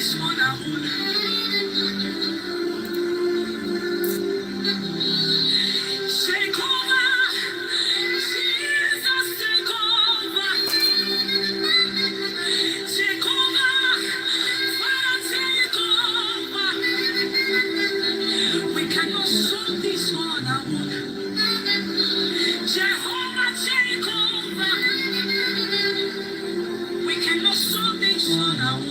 this one out. Take over. Jesus, take over. Take over. Father, take over. We cannot solve this one out. Jehovah, take over. We cannot solve this one out.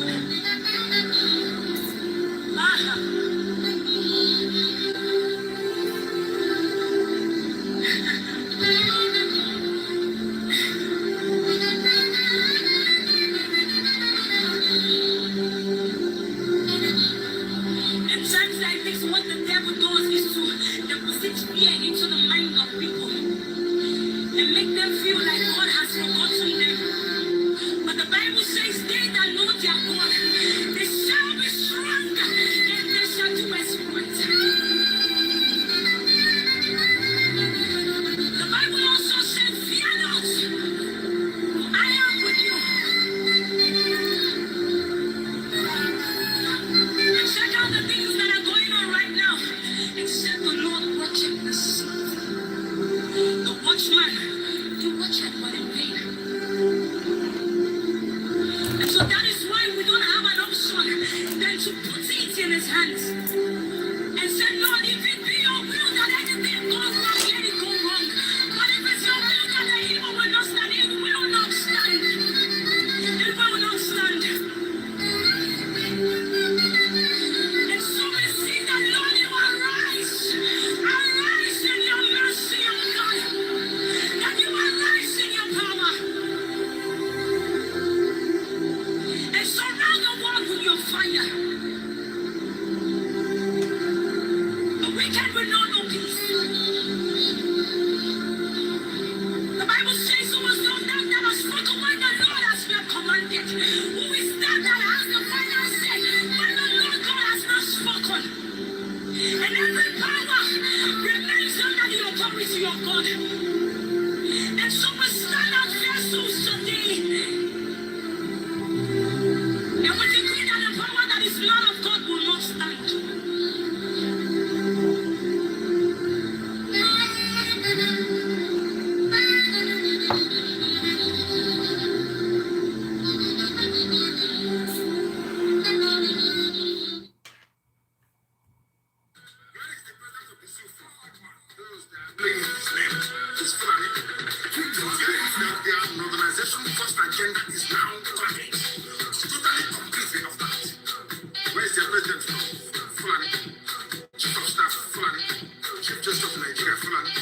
In times like this, what the devil does is to deposit fear into the mind of people and make them feel like God has forgotten them. But the Bible says they that know their God, they shall be strong and they shall do exploits. The Bible also says, fear not, for I am with you. And check out the things that are going on right now. Except the Lord watching the sea. The watchman, you watch it but in vain. And so that is why we don't have an option than to put it in his hands and say, Lord, if it be your will that anything goes wrong, let it go wrong. But if it's your will that the evil will not stand, it will not stand. It will not stand. And so we see that, Lord, you arise. Arise in your mercy, O God. That you arise in your power. And surround the world with your fire. The wicked will not know peace. The Bible says, who was not that that has spoken when the Lord has not commanded? Who is that that has the final say when the Lord God has not spoken? And every power remains under the authority of God. And so we stand as vessels today. And we decree that the power that is not of God will not stand. It's Fulani. The organization first agenda is now coming. It's totally complete of that. Where is the president from? Fulani. Chief of Staff, Fulani. Chief Justice of Nigeria, Fulani.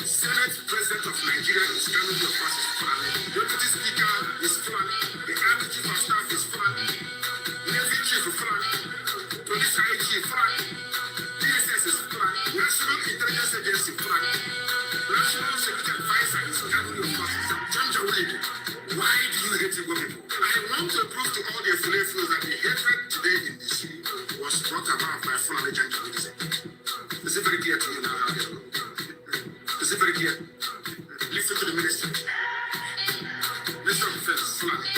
Senate President of Nigeria is coming to pass is Fulani. Deputy Speaker is Fulani. The Army Chief of Staff is Fulani. Navy Chief is Fulani. Police IG Fulani. DSS is Fulani. National Intelligence Agency Fulani. National Security Advisor is Cabinet of Forces. Why do you hate Igbo people? I want to prove to all the Fulani that the hatred today in the sea was brought about by Fulani Janjaweedism. Is it very clear to you now how they look? Is it very clear? Listen to the minister. Minister of Defense, Fulani.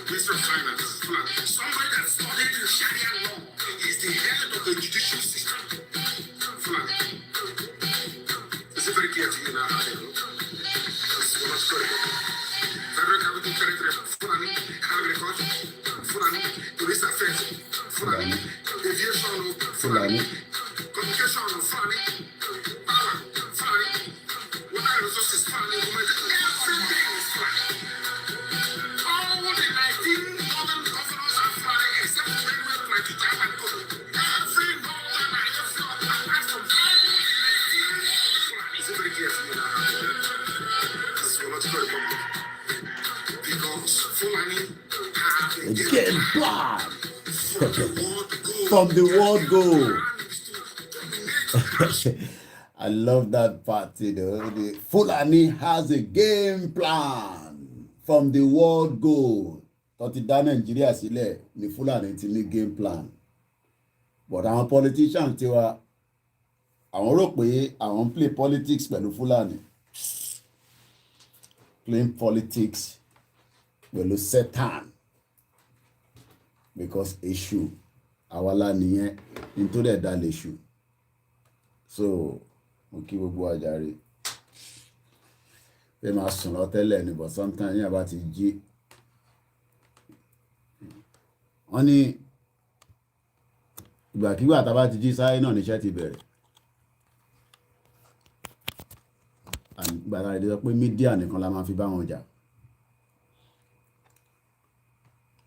Minister of Finance, Fulani. Somebody that studied the Sharia law is the head of the judicial system. Fulani. Is it very clear to you now how they look? This is what's going on. Federal Capital Territory, Fulani. Agriculture, Fulani. Police Affairs, Fulani. Aviation, Fulani. Communication, Fulani. Power, Fulani. Water resources, Fulani. Everything is Fulani. All the 19 northern governors are Fulani, except when we apply to tap and go. Every northern and every other apart from Fulani. Is it very clear to you now? This is what's going on. Because Fulani have a Get blood from the world goal. I love that part, you know. The Fulani has a game plan from the world goal. Tọ́tí dá Nàìjíríà sílẹ̀ ní Fulani ti ní game plan. But àwọn politicians ti wá, àwọn rò pé àwọn play politics pẹ̀lú Fulani. Playing politics pẹ̀lú Satan. Because Èṣù àwa la nìyẹn nítorí ẹ̀dá lè ṣù. So mo kí gbogbo àjàre pé máa sùn lọ tẹ́lẹ̀ ni but sometimes yín àbá ti jí wọ́n ní ìgbàkigbà tá a bá ti jí sáyé náà níṣẹ́ ti bẹ̀rẹ̀. Gbàdá ìdí sọ pé mídíà nìkan la máa fi bá wọn jà.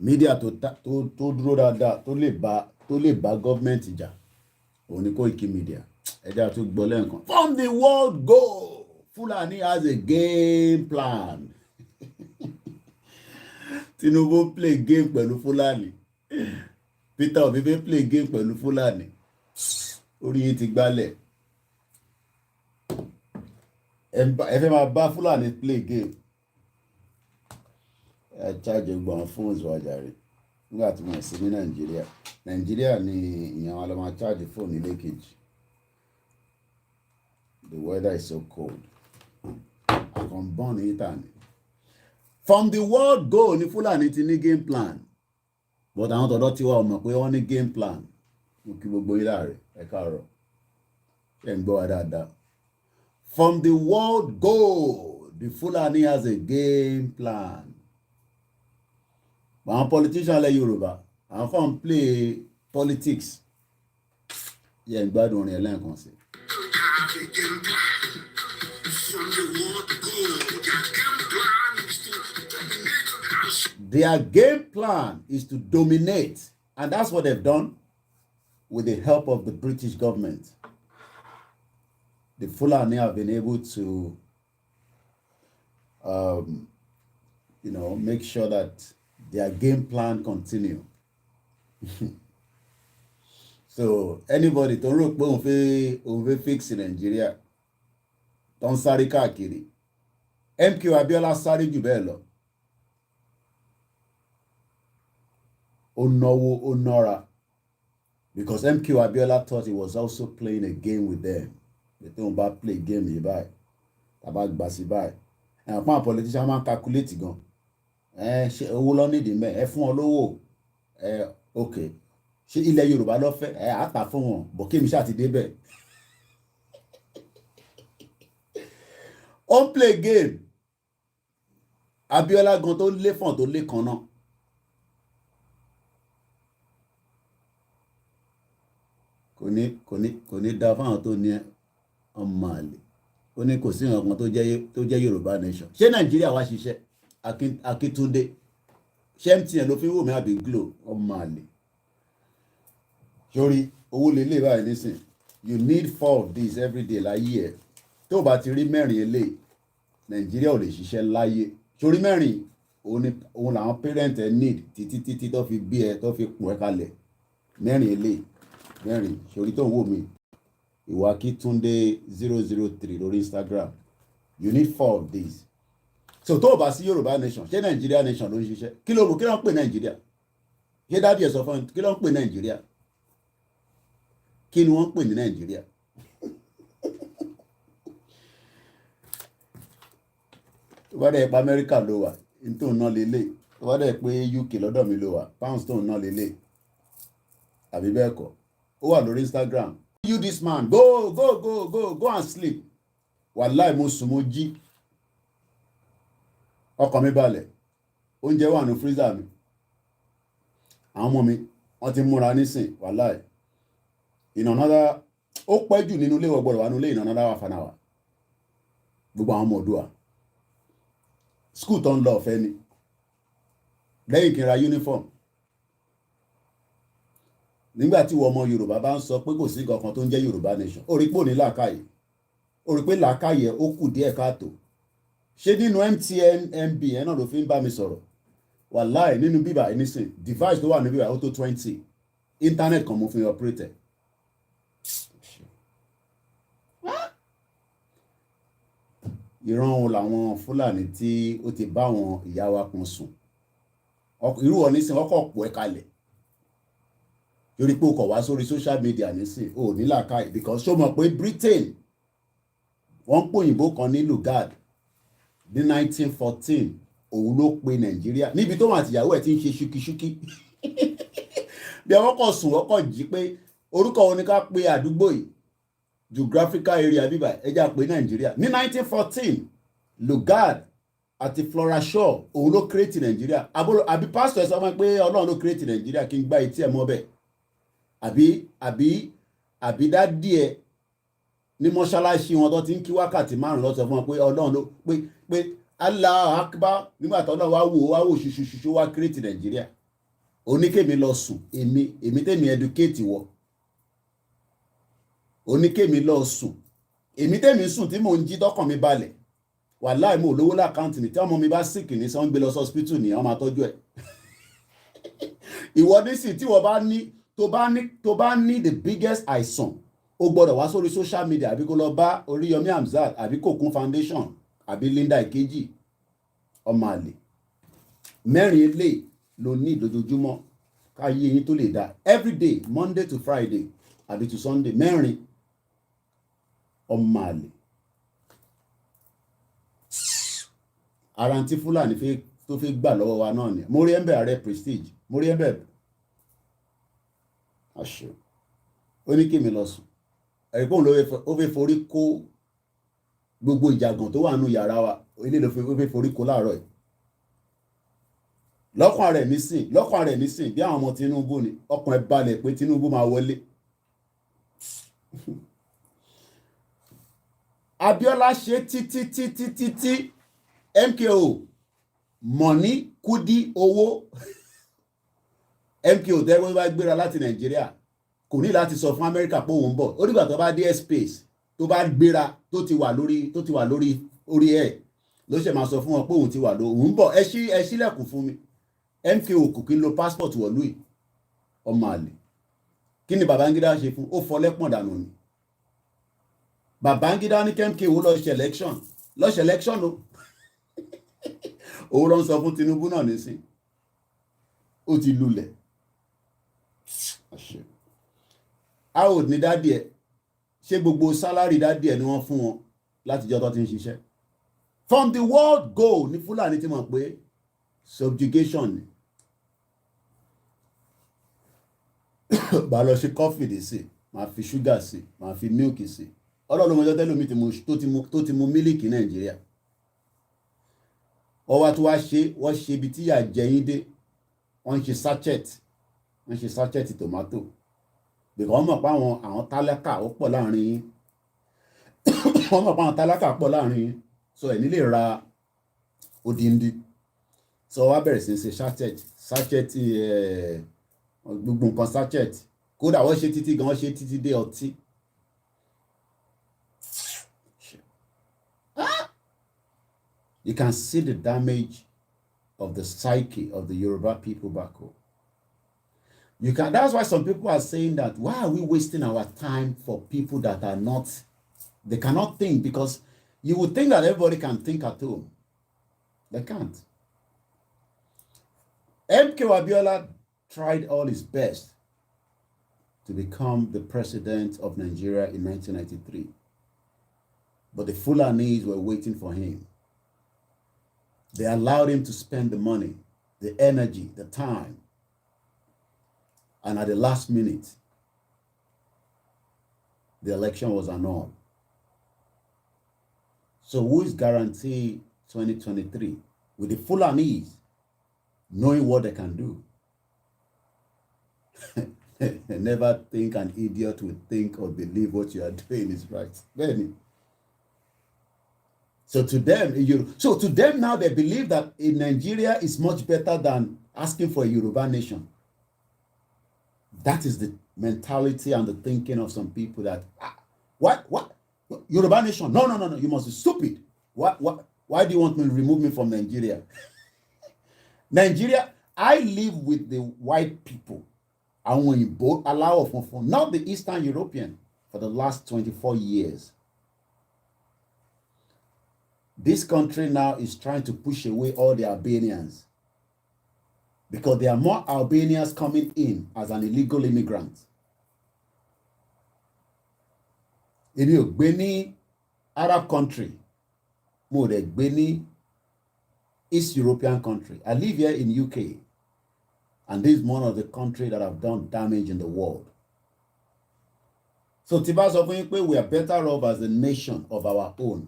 Mídíà tó dúró dáadáa tó lè bá gọ́ọ̀mẹ̀ntì jà òun ni KOIKIMEDIA. Ẹja tó gbọ́ lẹ́ẹ̀kan. From the world go, Fulani has a game plan. Tinubu play game pẹ̀lú Fulani. Peter Obi fẹ́ play game pẹ̀lú Fulani. Orí yìí ti gbálẹ̀. Ẹ fẹ́ máa bá Fulani play game. Ẹ charge gbọ́n phones wa jàre. Nígbà tí mo sì ní Nàìjíríà ni ìyẹn wa lọ máa charge phone nílé kejì. The weather is so cold. I can burn it and from the world go ni Fulani ti ní game plan. But àwọn tọ̀dọ̀ tí wà mọ̀ pé wọ́n ní game plan. Mo kí gbogbo yín láàrẹ̀ ẹ káàárọ̀. Ẹ ń gbọ́ wa dáadáa. From the world go, the Fulani has a game plan. Àwọn politician lẹ Yorùbá, àwọn fọ́n play politics. Yẹ ń gbádùn orin ẹlẹ́ǹkan sí. Their game plan is to dominate, and that's what they've done with the help of the British government. The Fulani have been able to, make sure that their game plan continue. So anybody tó rò pé òun fẹ́ fix Nigeria tó ń sáré káàkiri MK Abiola sáré jù bẹ́ẹ̀ lọ. Ó náwó ó nọ́ra because MK Abiola thought he was also playing a game with them. They don't bá play game yìí báyìí tàbá gbà sí báyìí àwọn àwọn politician máa ń calculate gan ṣe owó lọ nídìí mẹ́ ẹ fún ọ lówó ok ṣé ilẹ̀ Yorùbá lọ fẹ́ àtà fún wọn bọ̀ kí mi ṣáà ti débẹ̀. Ó ń play game Abiola gan tó lé fọ̀n tó lé kan náà. kò ní dá fáwọn tó ní ọmọ àlè ó ní kò sí nǹkan tó jẹ́ Yorùbá nation. Ṣé Nàìjíríà wá ṣiṣẹ́ Akíntúndé ṣé MTN ló fi wò mí àbí Glo ọmọ àlè. Sórí owó lélẹ̀ báyìí nísìn you need 4 of these every day láyé ẹ̀ tó bá ti rí mẹ́rin eléyìí Nàìjíríà ò lè ṣiṣẹ́ láyé. Sórí mẹ́rin òun làwọn parent ẹ need títí tó fi bí ẹ tó fi pọ̀ ẹ kalẹ̀ mẹ́rin eléyìí mẹ́rin. Sórí tó ń wò mí ìwà Akíntúndé 003 lórí Instagram you need 4 of these. So tó bá sí Yorùbá nation ṣé Nàìjíríà nation ló ń ṣiṣẹ́ kí ló ń pè Nàìjíríà ṣé dádì ẹ̀ sọ fún kí ló ń pè Nàìjíríà kí ni wọ́n ń pè ní Nàìjíríà. Tó bá dẹ̀ pa Amẹ́ríkà ló wà tó ń ná lélẹ̀ tó bá dẹ̀ pé UK lọ́dọ̀ mi ló wà pounds tó ń ná lélẹ̀ àbí bẹ́ẹ̀ kọ́ ó wà lórí Instagram. You this man go and sleep. Wàláì mo sùn mo jí ọkàn mi balẹ̀ oúnjẹ wà ní freezer mi àwọn ọmọ mi wọ́n ti múra nísìn wàláì ìnànàdá ó pẹ́ jù nínú ilé ọgbọ̀rọ̀ wà nílé ìnànàdá wà fanáwà gbogbo àwọn ọmọ Oòduà skul tó ń lọ ọ̀fẹ́ ni lẹ́yìn kí n ra uniform. Nígbà tí wọ́n ọmọ Yorùbá bá ń sọ pé kò sí kankan tó ń jẹ́ Yorùbá nation ó rí pé ò ní làákàyè ó rí pé làákàyè ó kù díẹ̀ káàtó. Ṣé nínú MTN MB ẹ̀ náà ló fi ń bá mi sọ̀rọ̀ wàláì nínú bíbà nísìn device tó wà ní bíbà ó tó 20 internet kan mo fi operate. ìran òun làwọn Fúlàní tí ó ti bá àwọn ìyá wa kan sùn irú wọn nísìn ọkọ̀ pọ̀ ẹ̀ kalẹ̀ torí pé o kọ̀ wá sórí social media nísìn o ní làákàyè because ṣó mọ̀ pé Britain wọ́n pòyìnbó kan ní Lugard ní 1914 òun ló pe Nàìjíríà níbi tó wọn àtìyàwó ẹ̀ ti ń ṣe ṣúkíṣúkí bí àwọn kan sùn ọkọ̀ jí pé orúkọ wọn ni ká pe àdúgbò yìí geographical area bíbá ẹja pé Nàìjíríà ní 1914 Lugard àti Flora Shaw òun ló create Nàìjíríà àbí pastor ẹ sọ fún mi pé Ọlọ́run ló create Nàìjíríà kí n gbá etí ẹ̀ mọ́ bẹ́ẹ̀ àbí dádì ẹ̀ ní mọ́ṣáláṣí wọn tó ti ń kí wákàtí 5 ló sọ fún wọn pé Ọlọ́run ló pé Allahu Akbar nígbà tó Ọlọ́run wá wò ṣuṣuṣuṣu wá create Nàìjíríà oníkèmí lọ sùn èmi tèmi educate wọ oníkèmí lọ sùn èmi tèmi sùn tí mò ń jí tọkàn mi balẹ̀ wàláì mo lówó lákàntì mi tí ọmọ mi bá sick ní sọ ń gbé lọ sí hospital ní ọmọ àtọ́jú ẹ̀ ìwọ nísì tí wọ́n bá ní tó bá ní the biggest àìsàn o gbọ́dọ̀ wá sórí social media àbí kó lọ bá Oríyọmí Hamzat àbí Kokun Foundation àbí Linda Ìkejì ọmọ àlè mẹ́rin ilé ló ní lójoojúmọ́ káyé yín tó lè dá everyday Monday to Friday àbí to Sunday mẹ́rin ọmọ àlè ara tí Fúlàní tó fi gbà lọ́wọ́ wa náà ni mo rí ẹ̀ńbẹ̀ ààrẹ Prestige mo rí ẹ̀ńbẹ̀ àṣẹ ó ní kí mi lọ sùn ẹ̀ríkóhùn ó fẹ́ forí kó gbogbo ìjàgàn tó wà nù yàrá wa ilé ló fẹ́ forí kó láàárọ̀ yìí lọ́kàn rẹ̀ nísìn bí àwọn ọmọ Tinubu ni ọkàn ẹ̀ balẹ̀ pé Tinubu máa wọlé Abiola ṣe títí MKO mọ̀ní kúdí owó MKO tẹ́wọ́n bá gbéra láti Nàìjíríà kò ní láti sọ fún Amẹ́ríkà pé òun bọ̀ ó dìgbà tó bá dé airspace tó bá gbéra tó ti wà lórí orí ẹ̀ ló ṣe máa sọ fún wọn pé òun ti wà lórí òun bọ̀ ẹ ṣílẹ̀kùn fún mi MKO kò kí ń lo passport wọ̀lú yìí ọmọ àlè kí ni Babangida ṣe fún ó fọlẹ́pọ̀n dànù ni Babangida ní MKO lọ ṣe election o òun lọ sọ fún Tinubu náà nísìn ó ti lulẹ̀ how ní dádì ẹ̀ ṣé gbogbo sálárì dádì ẹ̀ ni wọ́n fún wọn látijọ́ tó ti ń ṣiṣẹ́ from the word go ní Fúlàní ti mọ̀ pé subjugation ni bá lọ ṣe coffee dé sí máa fi sugar sí máa fi milk sí ọlọ́run mọ́jọ́ tẹ́lómi tó ti mu mílíkì Nàìjíríà ọwá tó wọ́n ṣe ibi tí yà jẹyìn dé wọ́n ṣe sachet tomato bìkọ́ wọ́n mọ̀ pé àwọn tálákà ó pọ̀ láàrin yín wọ́n mọ̀ pé àwọn tálákà pọ̀ láàrin yín so ẹ̀ nílè ra odindi so wá bẹ̀rẹ̀ sí ṣe sachet gbogbo nǹkan sachet kódà wọ́n ṣe títí gan wọ́n ṣe títí dé ọtí. You can see the damage of the psyche of the Yoruba people back home. That's why some people are saying that, why are we wasting our time for people that are not, they cannot think, because you would think that everybody can think at home. They can't. MK Abiola tried all his best to become the president of Nigeria in 1993. But the Fulanis were waiting for him. They allowed him to spend the money, the energy, the time. And at the last minute, the election was annulled. So who is guaranteed 2023? With the Fulanis knowing what they can do. Never think an idiot will think or believe what you are doing is right. Benny. So to them now they believe that in Nigeria is much better than asking for a Yoruba nation. That is the mentality and the thinking of some people that what Yoruba nation? No, you must be stupid. Why do you want me to remove me from Nigeria? Nigeria, I live with the white people. And when you both allow for not the Eastern European for the last 24 years. This country now is trying to push away all the Albanians because there are more Albanians coming in as an illegal immigrant. In your Beni Arab country, more than Beni East European country. I live here in UK. And this is one of the countries that have done damage in the world. So tí bá sọ fún yín pé we are better off as a nation of our own.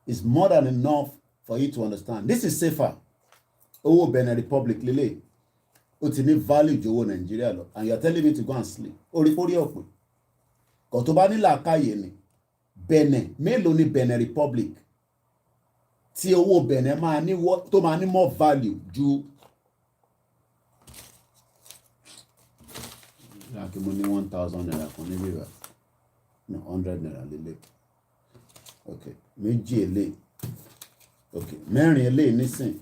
It's more than enough for you to understand. This is safer. Owó Benin Republic lélẹ̀. Ó ti ní value ju owó Nigeria lọ. And you are telling me to go and sleep. Orí ọ̀pẹ. Kò tó bá ní làákàyè ni. Benin, mélòó ni Benin Republic? Tí owó Benin tó máa ní more value ju láti mo ní 1,000 naira kan níbí rẹ̀. No, 100 naira lélẹ̀. Okay, méjì èlé. Okay, mẹ́rin èlé nísìn.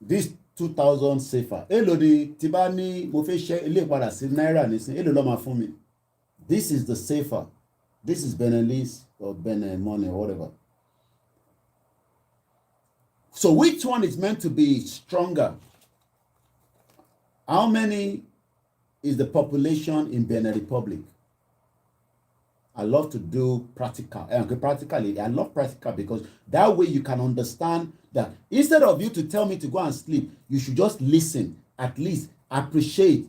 This 2,000 safer. Èló ni tí bá ní mo fẹ́ ṣe ilé padà sí náírà nísìn. Èló ló máa fún mi? This is the safer. This is Beninese or Benin money or whatever. So which one is meant to be stronger? How many is the population in Benin Republic? I love to do practical. Practically, I love practical because that way you can understand that instead of you to tell me to go and sleep, you should just listen, at least appreciate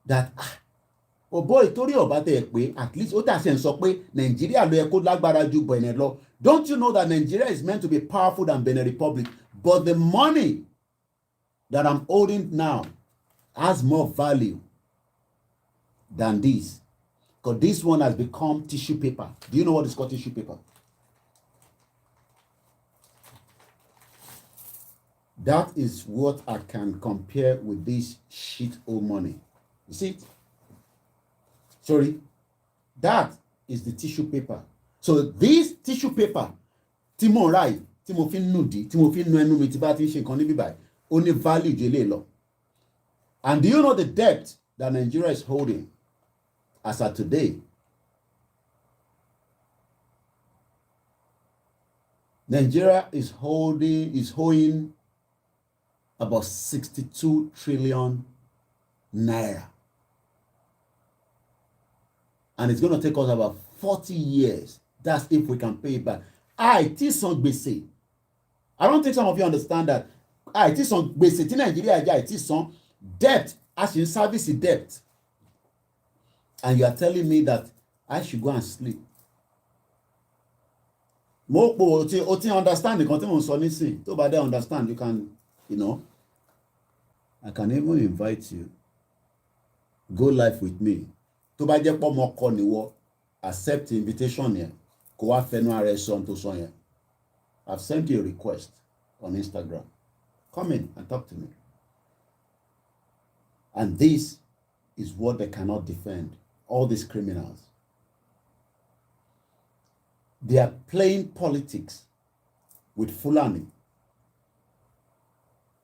that. Oh boy, torí ọba tẹ pé at least ó tà sí ẹ̀ ń sọ pé Nàìjíríà ló yẹ kó lágbára ju Benin lọ. Don't you know that Nigeria is meant to be powerful than Benin Republic? But the money that I'm holding now has more value than this. Because this one has become tissue paper. Do you know what is called tissue paper? That is what I can compare with this shit old money. You see it? Sorry. That is the tissue paper. So this tissue paper, tí mo ra yìí, tí mo fi ń nùdí, tí mo fi ń nu ẹnu mi tí bá ti ń ṣe nǹkan níbí báyìí, ó ní value ju eléyìí lọ. And do you know the debt that Nigeria is holding as of today? Nigeria is owing about 62 trillion naira. And it's going to take us about 40 years. That's if we can pay it back. Àìtí san gbèsè. I don't think some of you understand that. Àìtí san gbèsè tí Nigeria jẹ́ àìtí san debt as in service debt. And you are telling me that I should go and sleep. Mo po o ti understand nǹkan tí mo sọ nísìn. Tó bá dé understand, you can, I can even invite you. Go live with me. Tó bá jẹ́ pọ́ mọ́ kọ́ níwọ, accept the invitation yẹn. Kó wá fẹnu ara ẹ sọ tó sọ yẹn. I've sent you a request on Instagram. Come in and talk to me. And this is what they cannot defend. All these criminals. They are playing politics with Fulani.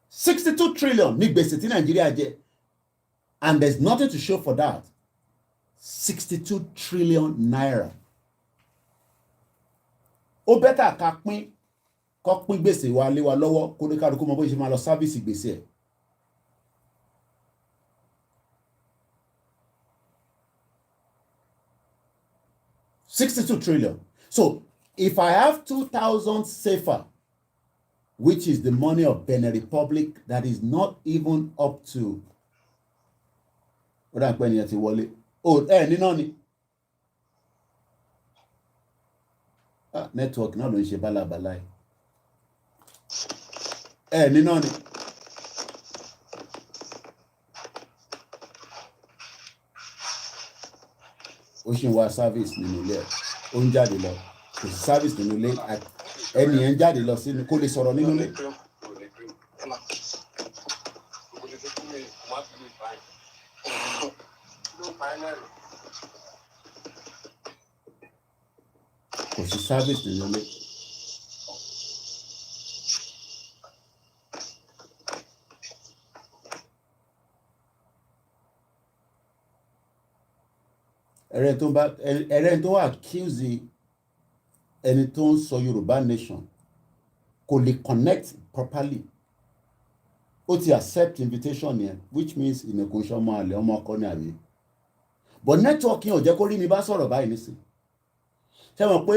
62 trillion ní gbèsè tí Nigeria jẹ. And there's nothing to show for that. 62 trillion naira. Ó bẹ́tà ká pín gbèsè wa lé wa lọ́wọ́ kó ní kálukú mọ bó ṣe máa lọ sáfíìsì gbèsè ẹ̀. $62 trillion. So if I have 2,000 safer, which is the money of Benin Republic, that is not even up to what I'm paying at Wale. Oh, nínú ni. Network náà ló ń ṣe bálabàlá yìí. Nínú ni. Ó ṣì ń wá service nínú ilé ẹ̀. Ó ń jáde lọ. Kò sí service nínú ilé. Ẹni yẹn ń jáde lọ sínú kó lè sọ̀rọ̀ nínú ilé. Kò sí service nínú ilé. ẹ̀rẹ́ tó accuse ẹni tó ń sọ Yorùbá nation kò lè connect properly. Ó ti accept invitation yẹn, which means ìnìkùnṣẹ́ ọmọ àlè ọmọ ọkọ ní àbí. But network yẹn ò jẹ́ kó rí mi bá sọ̀rọ̀ báyìí nísìn. Ṣé mọ̀ pé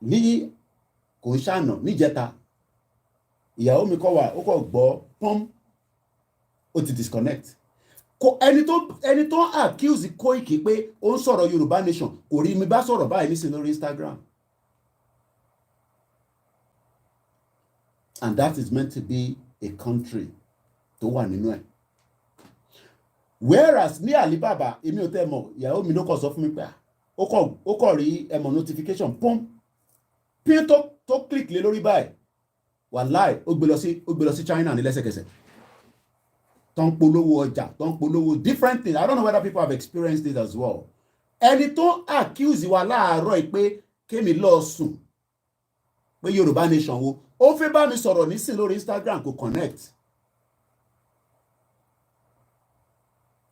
ní kò ń ṣàná níjẹta ìyàwó mi kọ́ wà ó kọ́ gbọ́ pọ́n ó ti disconnect ẹni tó accuse Koiki pé ó ń sọ̀rọ̀ Yorùbá nation kò rí mi bá sọ̀rọ̀ báyìí nísìnyí lórí Instagram, and that is meant to be a country tó wà nínú ẹ̀. Whereas ní Alibaba èmi ò tẹ́ mọ̀, ìyàwó mi ló kọ̀ sọ fún mi pé ó kọ̀ rí ẹmọ notification pọ́n pín tó click lé lórí báyìí wàláì ó gbé lọ sí China ní lẹ́sẹ̀kẹsẹ̀. Tó ń polówó ọjà, tó ń polówó different things. I don't know whether people have experienced it as well. Ẹni tó accuse wa láàárọ̀ pé kémi lọ sùn pé Yorùbá nation wo ó fẹ́ bá mi sọ̀rọ̀ nísìn lórí Instagram kò connect.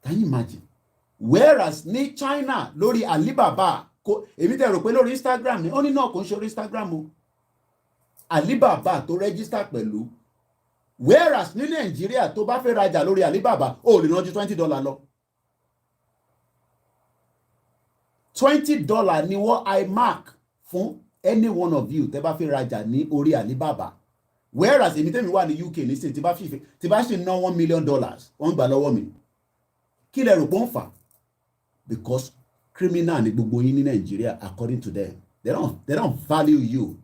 Can you imagine? Whereas ní China lórí Alibaba èmi tẹ̀ rò pé lórí Instagram ni ó ní náà kò ń ṣe orí Instagram o. Alibaba tó register pẹ̀lú. Whereas ní Nàìjíríà tó bá fẹ́ rajà lórí Alibaba ó lè ná ju $20 lọ. $20 ni wọ́n I mark fún any one of you tẹ́ bá fẹ́ rajà ní orí Alibaba. Whereas èmi tẹ́mi wà ní UK nísìnyí tí bá ṣe ná $1 million wọ́n gbà lọ́wọ́ mi. Kí lẹ rò pé ó ń fà? Because criminal ni gbogbo yín ní Nàìjíríà according to them. They don't value you.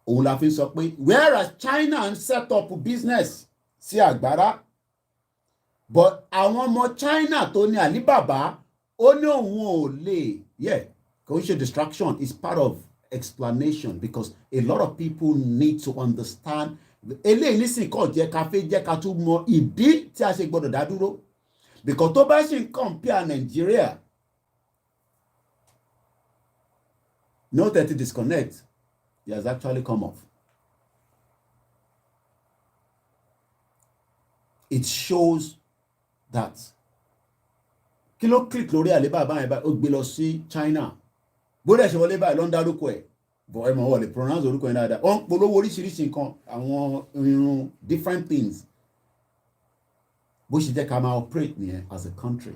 Òun la fi sọ pé whereas China ń set up business sí Àgbàrá, but àwọn ọmọ China tó ní Alibaba ó ní òun ò lè kò ń ṣe distraction, is part of explanation because a lot of people need to understand. Eléyìí nísìnyí kàn jẹ́ ká tún mọ ìdí tí a ṣe gbọ́dọ̀ dá dúró, because tó bá ṣe ń compare Nigeria no 30 disconnect. He has actually come off. It shows that kí ló click lórí Alibaba yẹn báyìí ó gbé lọ sí China bó dẹ̀ ṣe wọlé báyìí ló ń dárúkọ ẹ̀ bọ̀ ẹ mọ̀ wọ́n lè pronounce orúkọ yẹn dáadáa wọ́n ń polówó oríṣiríṣi nǹkan àwọn irun different things bó ṣe jẹ́ ká máa operate nìyẹn as a country.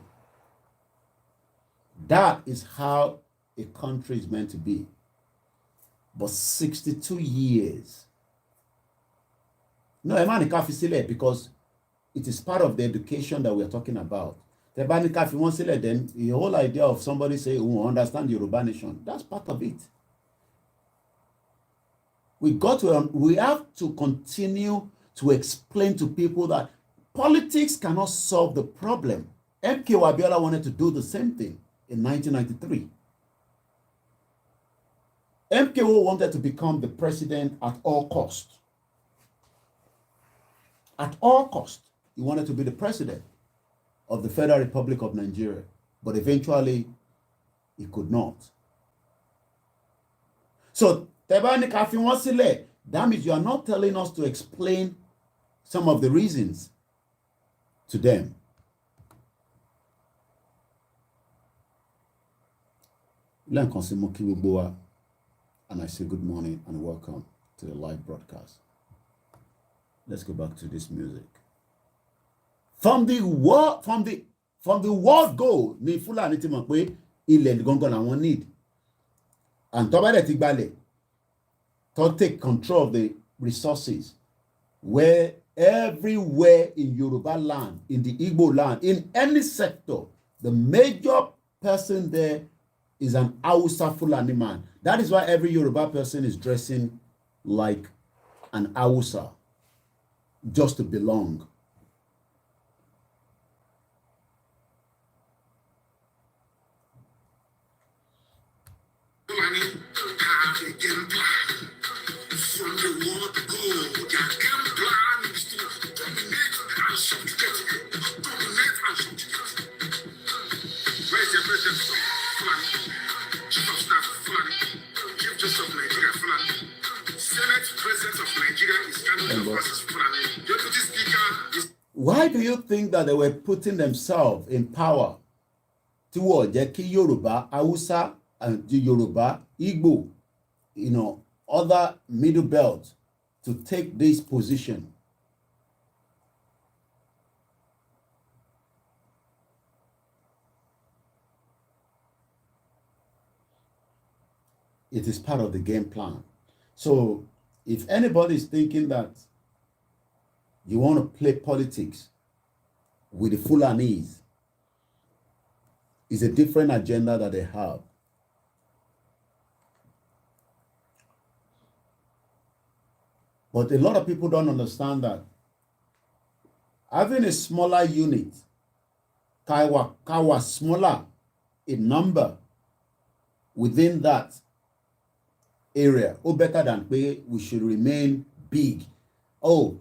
That is how a country is meant to be. But 62 years. No, ẹ má ní ká fi sílẹ̀ because it is part of the education that we are talking about. Tẹ́ bá ní ká fi wọ́n sílẹ̀, then the whole idea of somebody say who understand Yoruba nation, that's part of it. We have to continue to explain to people that politics cannot solve the problem. MKO Abiola wanted to do the same thing in 1993. MKO wanted to become the president at all cost. At all cost, he wanted to be the president of the Federal Republic of Nigeria, but eventually he could not. So, tebani ká fi wọ́n sílẹ̀, that means you are not telling us to explain some of the reasons to them. Lẹ́ẹ̀kan sí mo kí gbogbo wa. And I say good morning and welcome to the live broadcast. Let's go back to this music. From the world goal, ni Fulani ti mọ̀ pé ilẹ̀ gangan làwọn need. And tó bá dẹ̀ ti gbalẹ̀, to take control of the resources, where everywhere in Yoruba land, in the Igbo land, in any sector, the major person there is an Hausa Fulani man. That is why every Yoruba person is dressing like an Hausa, just to belong. Fulani have a game plan. From the word go, their game plan is to dominate and subjugate. Dominate and subjugate. Where is the president from? Fulani. Chief of Staff Fulani. Chief Justice of Nigeria Fulani. Senate President of Nigeria is Kano versus Fulani. Deputy Speaker is. Why do you think that they were putting themselves in power toward Jeki Yoruba, Hausa, and Yoruba, Igbo, other middle belt to take this position? It is part of the game plan. So if anybody is thinking that you want to play politics with the Fulanese, it's a different agenda that they have. But a lot of people don't understand that having a smaller unit, kawa smaller in number within that area, or better than we should remain big. Oh,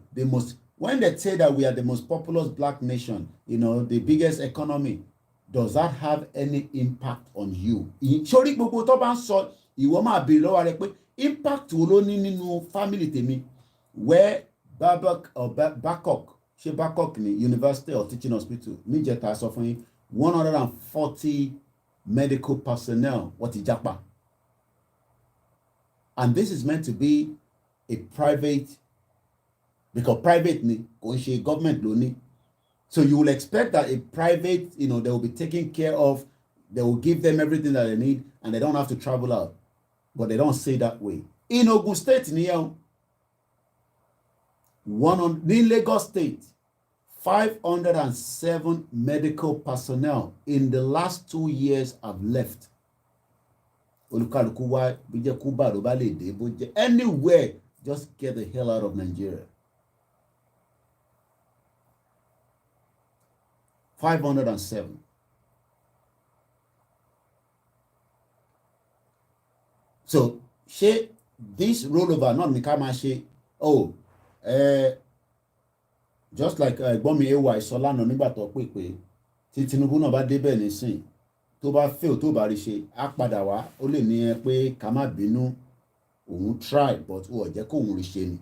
when they say that we are the most populous black nation, the biggest economy, does that have any impact on you? Sorry, gbogbo tó bá ń sọ, ìwọ máa bèèrè lọ́wọ́ rẹ pé impact wo ló ní nínú family tèmi, where Babcock ni University or Teaching Hospital níjẹta sọ fún yín 140 medical personnel wọ́n ti jápa. And this is meant to be a private, because private ni kò ń ṣe government ló ní. So you will expect that a private, they will be taken care of, they will give them everything that they need, and they don't have to travel out. But they don't say that way. In Ogun State, in Lagos State, 507 medical personnel in the last 2 years have left. Anywhere, just get the hell out of Nigeria. 507. So, this rollover, not Mikama, just like Bomi Ewa Solano nígbà tó pè pé tí Tinubu náà bá débẹ̀ nísìn tó bá fail tó bá rí ṣe á padà wá ó lè ní pé ká má bínú òun try but ó jẹ́ kó òun rí ṣe ni.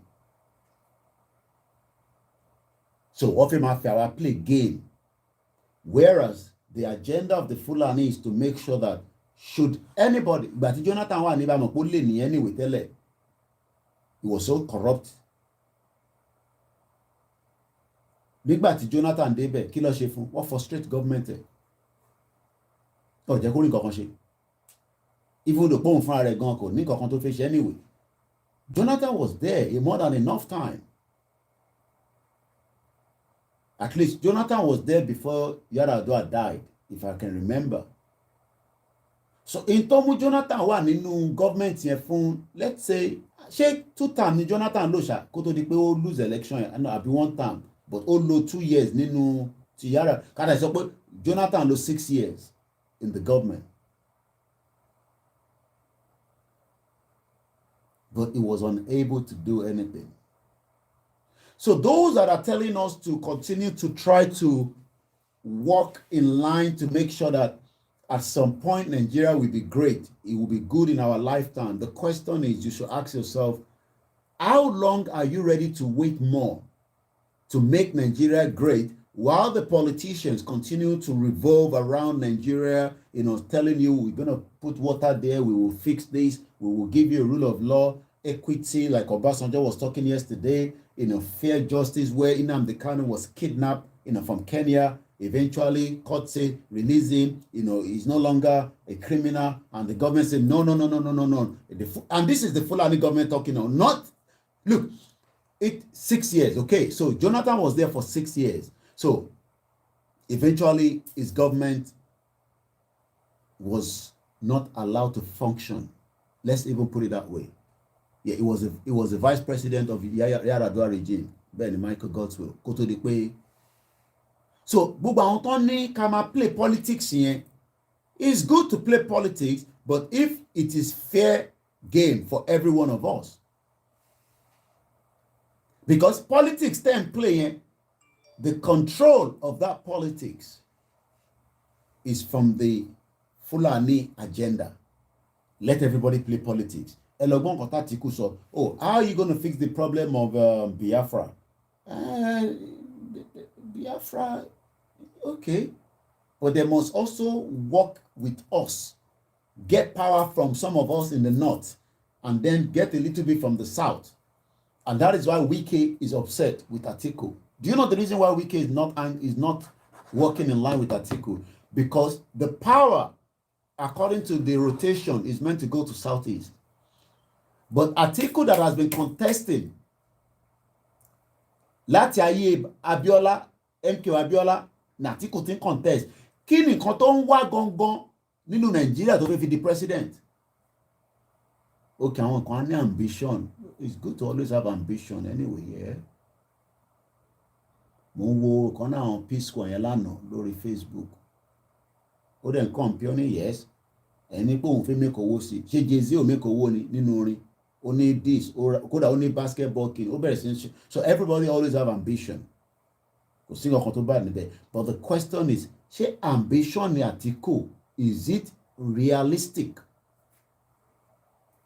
So wọ́n fi máa fi àwa play game, whereas the agenda of the Fulani is to make sure that should anybody, ìgbà tí Jonathan wà níbà mọ̀ pé ó lè ní anyway tẹ́lẹ̀, he was so corrupt. Nígbà tí Jonathan débẹ̀ kí ló ṣe fún? Wọ́n frustrate government ẹ̀. Ó jẹ́ kó rí nǹkan kan ṣe. Even though pòun fúnra rẹ̀ gan kò ní nǹkan kan tó fẹ́ ṣe anyway. Jonathan was there in more than enough time. At least Jonathan was there before Yar'Adua died, if I can remember. So in tó mú Jonathan wà nínú government yẹn fún, let's say, ṣé 2 term ni Jonathan lò ṣá kó tó di pé ó lose election yẹn, àbí 1 term, but ó lò 2 years nínú ti Yara. Kádà sọ pé Jonathan lò 6 years in the government. But he was unable to do anything. So those that are telling us to continue to try to walk in line to make sure that at some point Nigeria will be great, it will be good in our lifetime. The question is, you should ask yourself, how long are you ready to wait more to make Nigeria great while the politicians continue to revolve around Nigeria, telling you we're going to put water there, we will fix this, we will give you a rule of law, equity, like Obasanjo was talking yesterday, fair justice, where Nnamdi Kanu was kidnapped, from Kenya. Eventually, court said, release him, he's no longer a criminal. And the government said, no. And this is the Fulani government talking now. Look, 6 years, okay. So Jonathan was there for 6 years. So eventually, his government was not allowed to function. Let's even put it that way. Yeah, it was the vice president of Yar'Adua regime, Ben Michael Godswill. Koto di pé. So, gbogbo àwọn tó ní ká máa play politics yẹn, it's good to play politics, but if it is fair game for every one of us. Because politics then play, the control of that politics is from the Fulani agenda. Let everybody play politics. Elogbon kota Tiku sọ, how are you going to fix the problem of Biafra? Biafra, okay. But they must also work with us. Get power from some of us in the north and then get a little bit from the south. And that is why Wike is upset with Atiku. Do you know the reason why Wike is not working in line with Atiku? Because the power, according to the rotation, is meant to go to southeast. But Atiku that has been contesting láti ayé Abiola, MK Abiola, na Atiku ti contest. Kí ni nǹkan tó ń wá gangan nínú Nàìjíríà tó fẹ́ fi di president? Okay, àwọn kan ní ambition. It's good to always have ambition anyway, yeah. Mo ń wo kan náà àwọn Peace Corps yẹn lánàá lórí Facebook. Ó dẹ̀ ń compare ní yes. Ẹni pé òun fẹ́ make owó sí. Ṣé Jay-Z ò make owó ni nínú orin? Ó ní this, kódà ó ní basketball king. Ó bẹ̀rẹ̀ sí ní ṣe. So everybody always have ambition. Kò sí nǹkan tó bá níbẹ̀. But the question is, ṣé ambition ni Atiku, is it realistic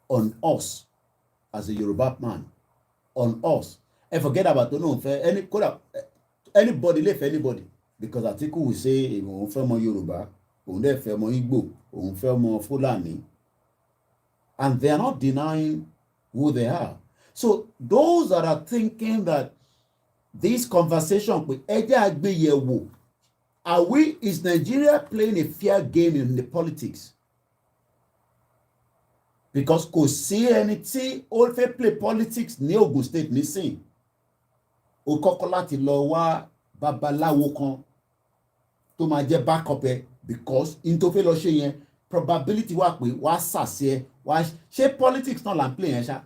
on us as a Yoruba man? On us? And forget about anybody lè fẹ́ anybody, because Atiku will say òun fẹ́ mọ Yorùbá, òun dẹ̀ fẹ́ mọ Igbo, òun fẹ́ mọ Fulani, and they are not denying who they are. So those that are thinking that this conversation with Eja Agbeyewo, is Nigeria playing a fair game in the politics? Because kò sí ẹni tí ó fẹ́ play politics ní Ogun State nísìn. Ó kọ́kọ́ láti lọ wá babaláwo kan tó máa jẹ́ backup ẹ, because in tó fẹ́ lọ ṣe yẹn probability wà pé wá sàṣẹ ẹ, wá ṣe politics náà là ń play yẹn ṣá.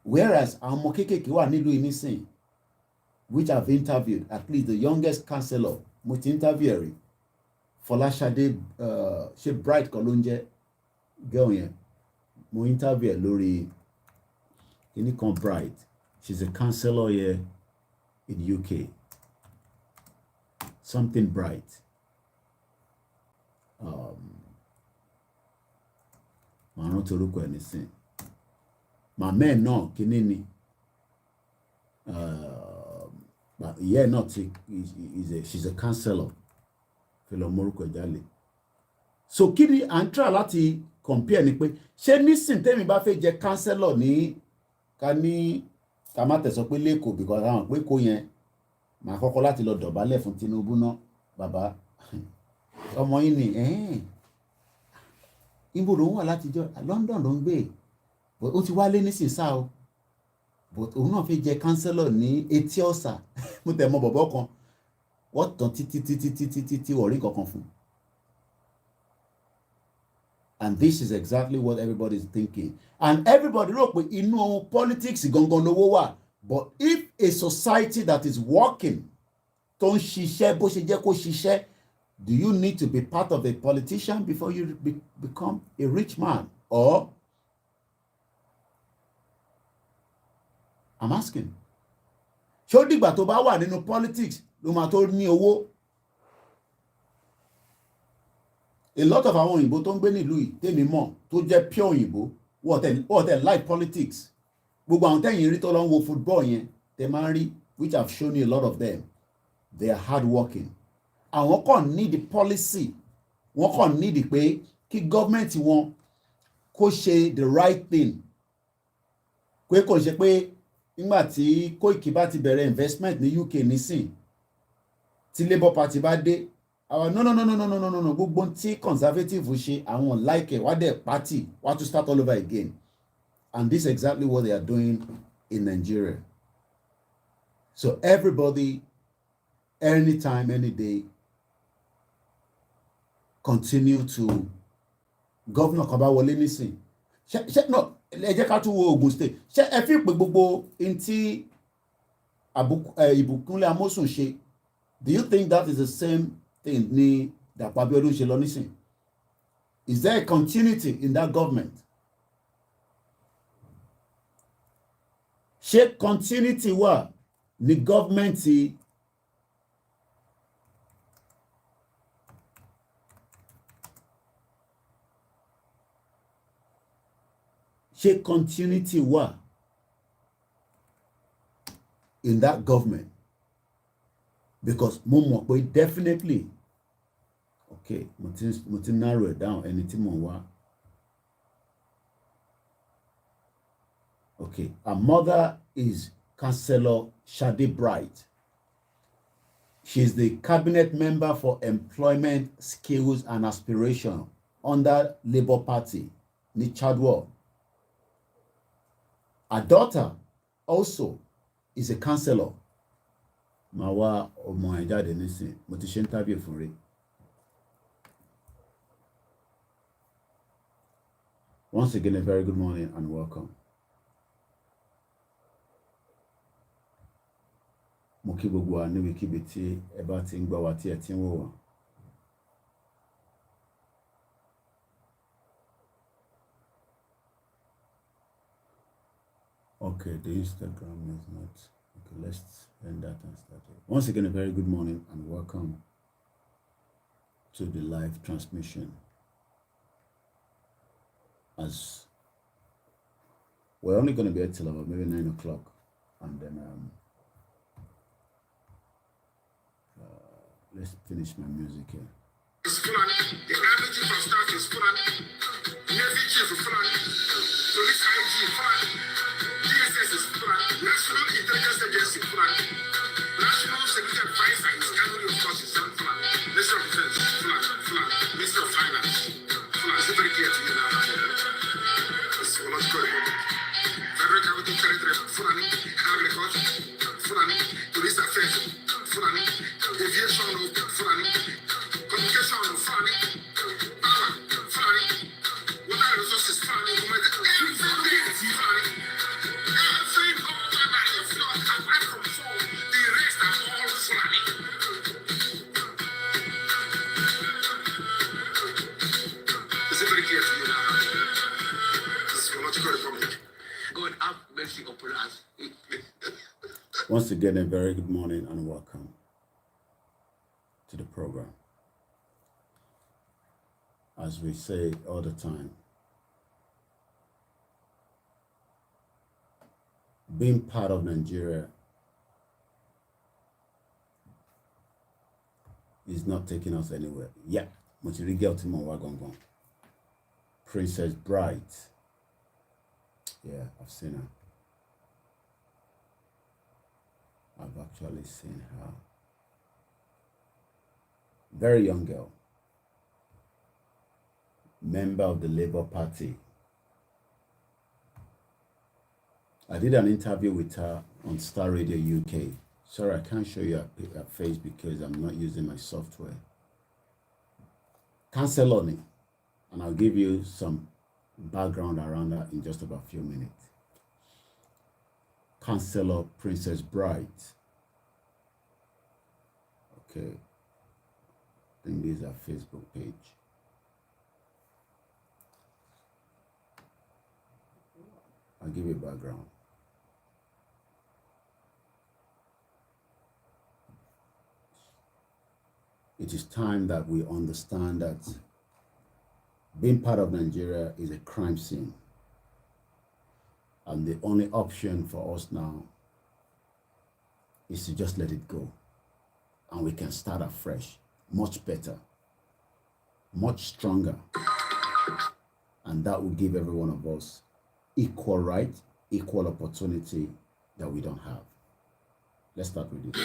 Whereas àwọn ọmọ kéékèèké wà nílùú yìí nísìn, which I've interviewed, at least the youngest councillor mo ti interview rí, Fọláṣadé ṣe Bright kan ló ń jẹ́ girl yẹn, mo interview lórí kíní kan Bright. She's a councillor here in UK. Something Bright. Màá rántí orúkọ ẹ̀ nísìn. Màmá ẹ̀ náà kíní ni. Yeah, not she's a councillor. Philomorúkọ Jálè. So kí ni à ń try láti compare ni pé ṣé nísìn tẹ́mi bá fẹ́ jẹ councillor ní ká má tẹ̀sọ́ pé lẹ́kọ̀ọ́, because àwọn pé kó yẹn màá kọ́kọ́ láti lọ dọ̀bálẹ̀ fún Tinubu náà. Bàbá ọmọ yín ni ibo ló ń wà látijọ́, London ló ń gbé, but ó ti wálé nísìn sáà o, but òun náà fẹ́ jẹ councillor ní Etí Ọ̀sà. Mo tẹ̀ mọ bọ̀bọ̀ kan wọ́n tàn títí ọ̀rí kankan fún. And this is exactly what everybody is thinking. And everybody rò pé inú politics gangan lówó wà. But if a society that is working tó ń ṣiṣẹ́ bó ṣe jẹ́ kó ṣiṣẹ́, do you need to be part of a politician before you become a rich man? Or I'm asking. Ṣé ó dìgbà tó bá wà nínú politics ló máa tó ní owó? A lot of àwọn òyìnbó tó ń gbé nílùú yìí tèmi mọ̀ tó jẹ́ pure òyìnbó wọ́n tẹ̀ like politics. Gbogbo àwọn tẹ̀yìn rí tó lọ ń wo football yẹn tẹ̀ máa ń rí, which I've shown you a lot of them, they are hardworking. Àwọn kàn need the policy, wọ́n kàn need pé kí government wọn kó ṣe the right thing. Pé kò ṣe pé nígbà tí Koiki bá ti bẹ̀rẹ̀ investment ní UK nísìn, tí Labour Party bá dé, no, gbogbo tí conservative ṣe àwọn like wá dẹ̀ party wá to start all over again. And this is exactly what they are doing in Nigeria. So everybody, anytime, any day, continue to governor kan bá wọlé nísìn. No, ẹ jẹ́ ká tún wo Ogun State. Ṣé ẹ fi pé gbogbo ntí Ìbùkúnlé Amósùn ṣe, do you think that is the same thing ni Dàpọ̀ Abíọ́dún ṣe lọ nísìn? Is there a continuity in that government? Ṣé continuity wà ní government ṣé continuity wà in that government? Because mo mọ̀ pé definitely, okay, mo ti narrow it down ẹni tí mo wá. Okay, her mother is Councillor Shade Bright. She is the cabinet member for employment, skills and aspiration under Labour Party ní Chadwell. Her daughter also is a counselor. Mawa ọmọ ẹ̀ jáde nísìn, mo ti ṣe interview fún rí. Once again, a very good morning and welcome. Mo kí gbogbo wa níbikíbi tí ẹ bá ti ń gbọ́ wa tí ẹ ti ń wò wá. Okay, the Instagram is not. Okay, let's end that and start it. Once again, a very good morning and welcome to the live transmission. As we're only going to be at till about maybe 9 o'clock, and then let's finish my music here. It's Fulani. The Army Chief of Staff is Fulani. Navy Chief is Fulani. Police IG is Fulani. DSS is Fulani. National Intelligence Agency is Fulani. National Security Advisor is Kanuri, of course, is Fulani. Minister of Defense is Fulani. Fulani. Minister of Finance. Fulani. It's very clear to you now. It's Zoological Republic. Federal Capital Territory, Fulani. Agriculture, Fulani. Police Affairs, Fulani. Aviation, Fulani. Communication, Fulani. Power, Fulani. Water resources, Fulani. Everything is Fulani. Every organ apart from four, the rest are all Fulani. Is it very clear to you now? This is Zoological Republic. God have mercy upon us. Once again, a very good morning and welcome to the program. As we say all the time, being part of Nigeria is not taking us anywhere. Yeah, Princess Bride. Yeah, I've seen her. I've actually seen her. Very young girl. Member of the Labour Party. I did an interview with her on Star Radio UK. Sorry, I can't show you her face because I'm not using my software. Cancel on it, and I'll give you some background around her in just about a few minutes. Councillor Princess Bride. Okay. I think this is her Facebook page. I'll give you background. It is time that we understand that being part of Nigeria is a crime scene. And the only option for us now is to just let it go. And we can start afresh, much better, much stronger. And that will give every one of us equal right, equal opportunity that we don't have. Let's start with this.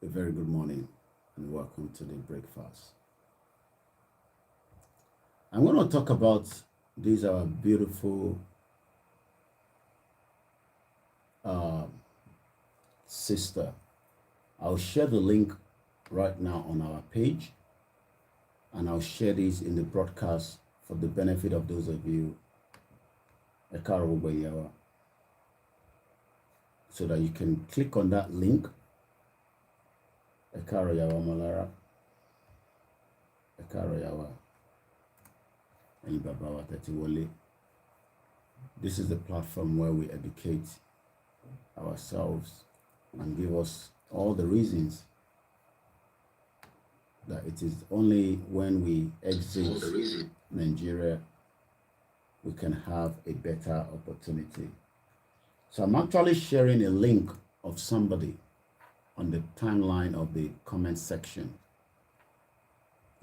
A very good morning and welcome to the breakfast. I'm going to talk about this our beautiful sister. I'll share the link right now on our page, and I'll share this in the broadcast for the benefit of those of you so that you can click on that link. This is the platform where we educate ourselves and give us all the reasons that it is only when we exit Nigeria we can have a better opportunity. So I'm actually sharing a link of somebody on the timeline of the comment section.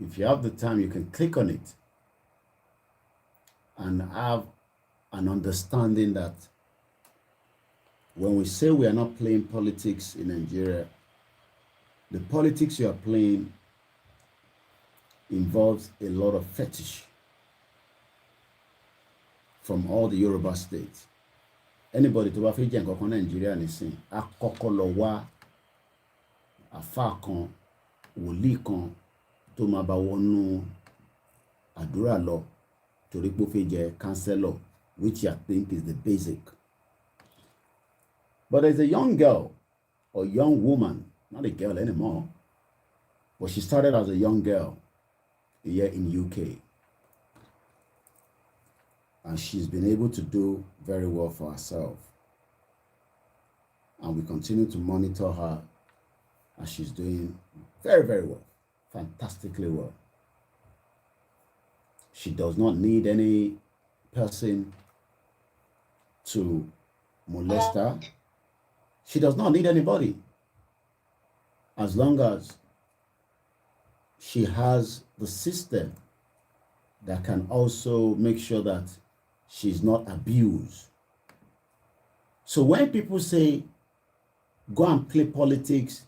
If you have the time, you can click on it and have an understanding that when we say we are not playing politics in Nigeria, the politics you are playing involves a lot of fetish from all the Yoruba states. Anybody to Africa and Kokon Nigeria and say, Akokolowa, Afa kan, wòlíì kan tó máa bá wọnú àdúrà lọ torí pé ó fẹ́ jẹ councillor, which I think is the basic. But there's a young girl or young woman, not a girl anymore, but she started as a young girl here in UK. And she's been able to do very well for herself. And we continue to monitor her and she's doing very, very well, fantastically well. She does not need any person to molest her. She does not need anybody, as long as she has the system that can also make sure that she's not abused. So when people say, go and play politics,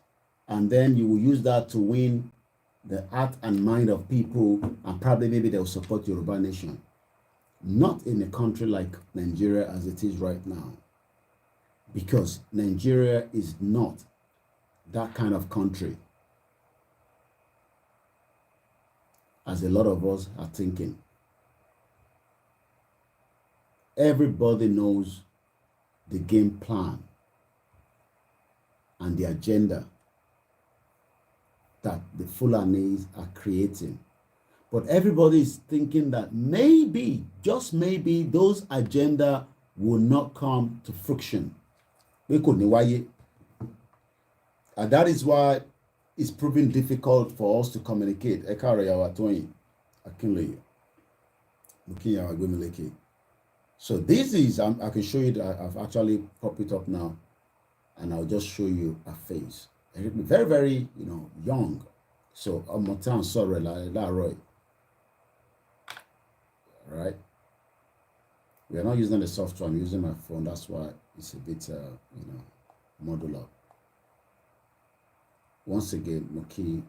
and then you will use that to win the heart and mind of people, and probably maybe they'll support Yoruba nation. Not in a country like Nigeria as it is right now. Because Nigeria is not that kind of country, as a lot of us are thinking. Everybody knows the game plan and the agenda that the Fulanis are creating. But everybody is thinking that maybe, just maybe, those agenda will not come to fruition. And that is why it's proving difficult for us to communicate. So this is, I can show you that I've actually popped it up now, and I'll just show you a face. Very, very, young. So I'm not sorry, Roy. All right. We are not using the software. I'm using my phone. That's why it's a bit, modular. Once again, Moki,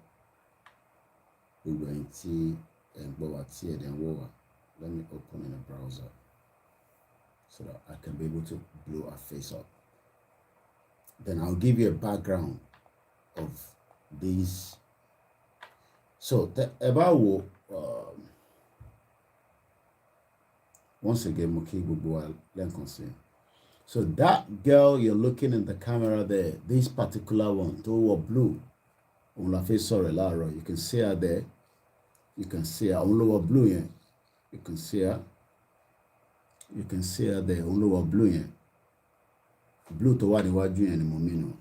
we going to let me open in a browser so that I can be able to blow a face up. Then I'll give you a background of these. So about once again, Moki. So that girl you're looking in the camera there, this particular one, to wore blue, you can see her there. You can see her on lower blue here. You can see her. You can see her there on lower blue here. Blue to what you doing momino.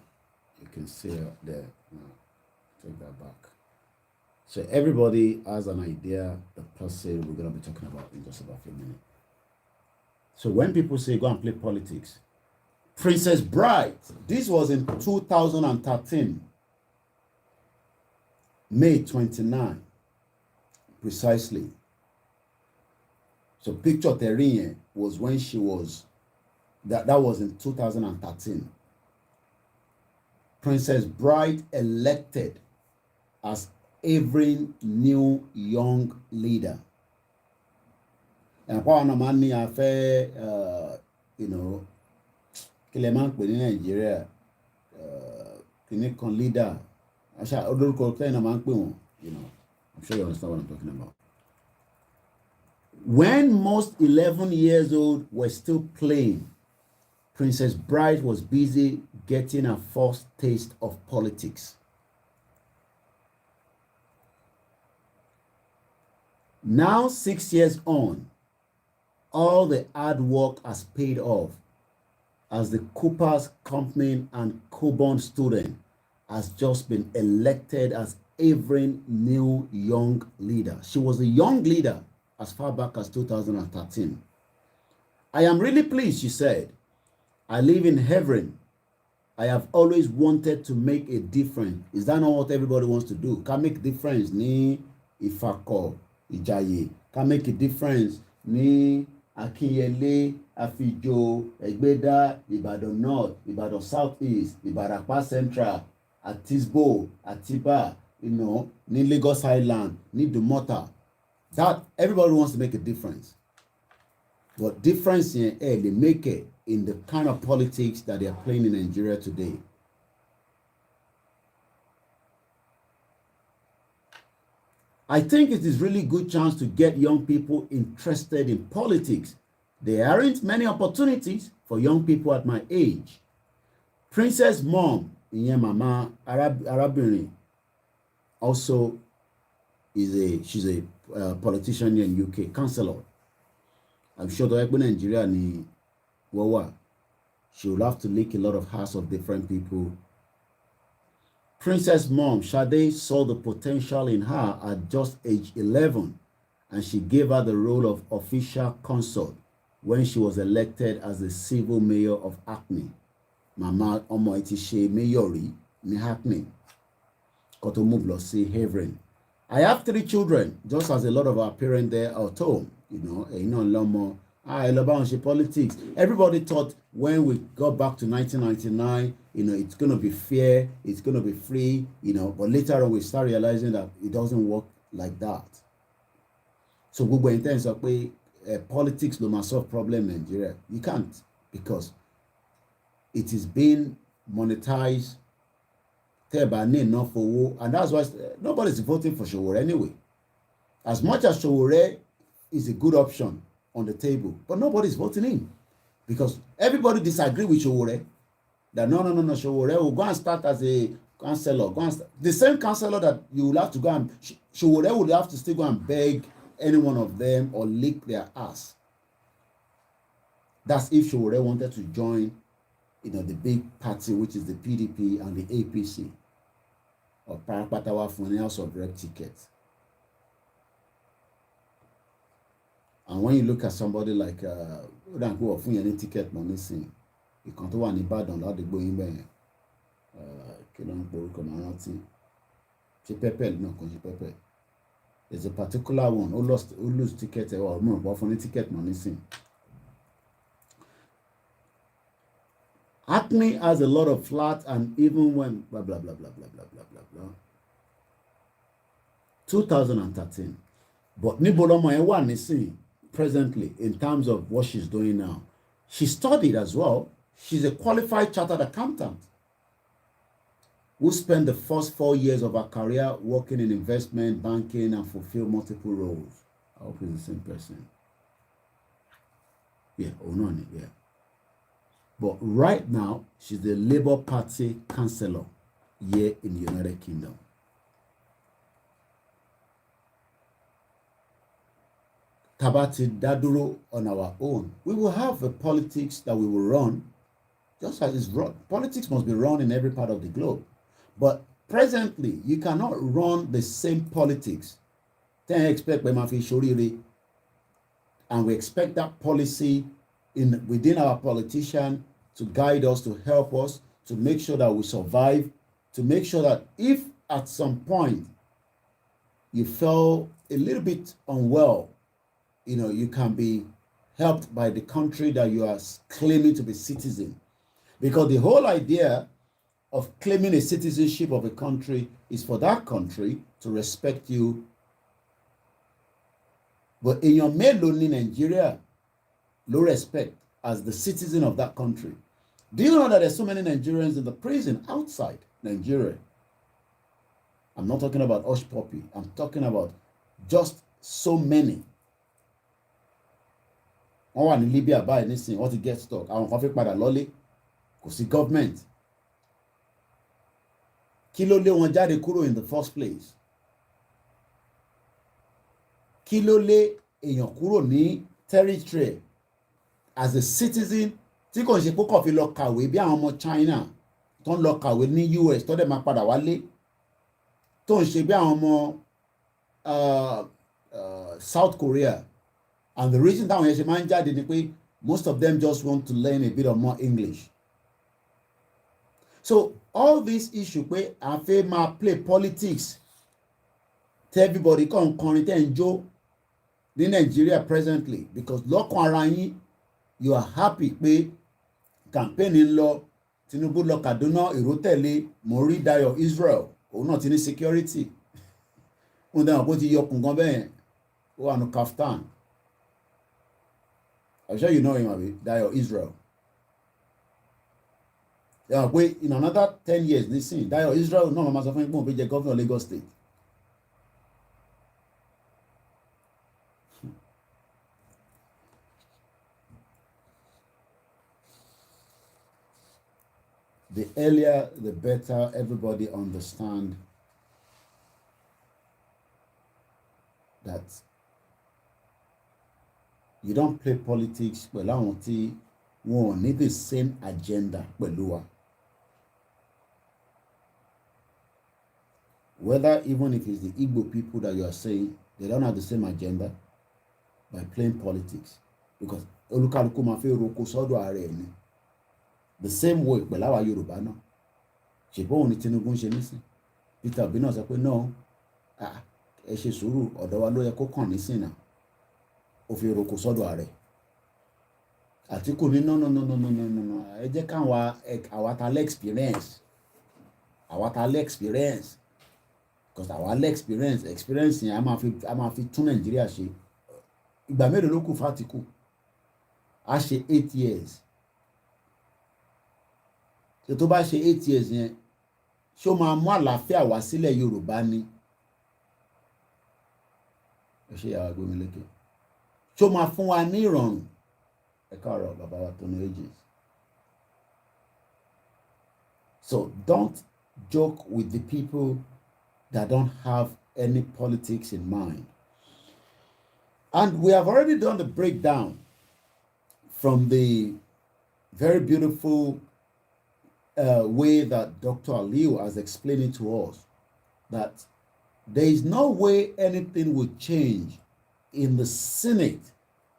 You can see her there. Now, take that back. So everybody has an idea the person we're gonna be talking about in just about a few minutes. So when people say go and play politics, Princess Bride, this was in 2013, May 29, precisely. So picture Terine was when she was, that was in 2013. Princess Bride elected as every new young leader And power no money affair, you know, Kileman in Nigeria, Kinikon leader. I shall order call a man, you know. I'm sure you understand what I'm talking about. When most 11 years old were still playing, Princess Bride was busy getting a first taste of politics. Now, 6 years on, all the hard work has paid off as the Cooper's Company and Coburn student has just been elected as every new young leader. She was a young leader as far back as 2013. I am really pleased, she said. I live in heaven. I have always wanted to make a difference. Is that not what everybody wants to do? Can make difference ní Ifako, Ìjàyè. Can make a difference ní Akinyele, Afijo, Egbeda, Ibadan North, Ibadan South East, Ibarapa Central, Atisbo, Atiba, you know, ní Lagos Island, ní Dumota. That everybody wants to make a difference. But difference in they make it in the kind of politics that they are playing in Nigeria today. I think it is really good chance to get young people interested in politics. There aren't many opportunities for young people at my age. Princess Mom, ìyẹn Mama Arábìnrin, also she's a politician in UK, councillor. I'm sure the Nigeria ni Wawa. She will have to lick a lot of hearts of different people. Princess Mom, Sade, saw the potential in her at just age 11, and she gave her the role of official consort when she was elected as the civil mayor of Hackney. Mama Omo iti ṣe mayori ní Hackney. Koto move lọ sí Havering. I have 3 children, just as a lot of our parents there are told. You know, Lomo, I love how she politics. Everybody thought when we got back to 1999, you know, it's going to be fair, it's going to be free, you know, but later on we start realizing that it doesn't work like that. So gbogbo in terms of politics no must solve problem in Nigeria. You can't, because it is being monetized, enough for, and that's why nobody's voting for Sowore anyway. As much as Sowore is a good option on the table, but nobody's voting in because everybody disagree with Sowore. That no, Sowore will go and start as a councillor. The same councillor that you will have to go and Sowore would have to still go and beg any one of them or lick their ass. That's if Sowore wanted to join, you know, the big party, which is the PDP and the APC, or Parapatawa for an House of Rep ticket. And when you look at somebody like who offer any ticket money sing, you can't do any bad on that they go in there. There's a particular one who lose ticket or more but for any ticket money sing. Hackney has a lot of flats, and even when blah blah blah blah blah blah blah blah blah. 2013. But Nibolomo Ewa Nisi presently in terms of what she's doing now. She studied as well. She's a qualified chartered accountant who spent the first 4 years of her career working in investment banking and fulfilled multiple roles. I hope it's the same person. Yeah, Ononi, yeah. But right now, she's the Labour Party councillor here in the United Kingdom. Tabati Daduro on our own. We will have a politics that we will run, just as it's run. Politics must be run in every part of the globe. But presently, you cannot run the same politics. Then expect and we expect that policy within our politician to guide us, to help us, to make sure that we survive, to make sure that if at some point you feel a little bit unwell, you know, you can be helped by the country that you are claiming to be citizen. Because the whole idea of claiming a citizenship of a country is for that country to respect you but èèyàn mélòó ní Nigeria ló respect as the citizen of that country? Do you know that there's so many Nigerians in the prison outside Nigeria? I'm not talking about hush puppy. I'm talking about just so many. Wọ́n wà ní Libya báyìí nísìnyí, wọ́n ti get stuck. Àwọn kan fẹ́ padà lọ́lé. Kò sí government. Kí ló lé wọn jáde kúrò in the first place? Kí ló lé èèyàn kúrò ní territory as a citizen tí kò ń ṣe pé kò fi lọ kàwé bí àwọn ọmọ China tó ń lọ kàwé ní US tó dẹ̀ máa padà wálé, tó ń ṣe bí àwọn ọmọ South Korea, and the reason táwọn yẹn ṣe máa ń jáde ni pé most of them just want to learn a bit of more English. So all this issue pé a fẹ́ máa play politics tell everybody kàn kọrin tẹ́ ń jó ní Nigeria presently because lọ́kàn ara yín you are happy pé campaign ń lọ, Tinubu lọ Kaduna, èrò tẹ̀lé, mo rí Dayo Israel, òun náà ti ní security, òun dáhùn kó ti yọkùn gan bẹ́ẹ̀, ó wà ní kaftan. I'm sure you know him, abi, Dayo Israel. Yeah, wait, in another 10 years, listen, Dayo Israel náà máa sọ fún ipò òun jẹ governor Lagos State. The earlier, the better everybody understand that you don't play politics pẹ̀lú àwọn tí wọn ò ní the same agenda pẹ̀lú wa. Whether even if it's the Igbo people that you are saying, they don't have the same agenda by playing politics. Because olúkálùkù máa fẹ́ roko sọ́dọ̀ ààrẹ ni. The same way pẹ̀lú àwa Yorùbá náà. Ṣèbọn òun ni Tinubu ń ṣe nísìn. Peter Obi náà sọ pé náà ẹ ṣe sùúrù, ọ̀dọ̀ wa ló yẹ kó kàn nísìn náà. Ó fi roko sọ́dọ̀ ààrẹ. Àtíkù ní no ẹ jẹ́ káwọn àwa ta lé experience. Àwa ta lé experience. Because àwa lé experience yẹn a máa fi tún Nàìjíríà ṣe. Ìgbà mélòó ló kù f'Àtíkù? A ṣe 8 years. Tó bá ṣe 8 years yẹn, ṣé ó máa mú àlàáfíà wá sílẹ̀ Yorùbá ni? Ẹ ṣe yàrá gbómi lékè. Ṣé ó máa fún wa ní ìrọ̀rùn? Ẹ káàárọ̀ bàbá wa tó ní ages. So don't joke with the people that don't have any politics in mind. And we have already done the breakdown from the very beautiful way that Dr. Aliu has explained it to us, that there is no way anything will change in the Senate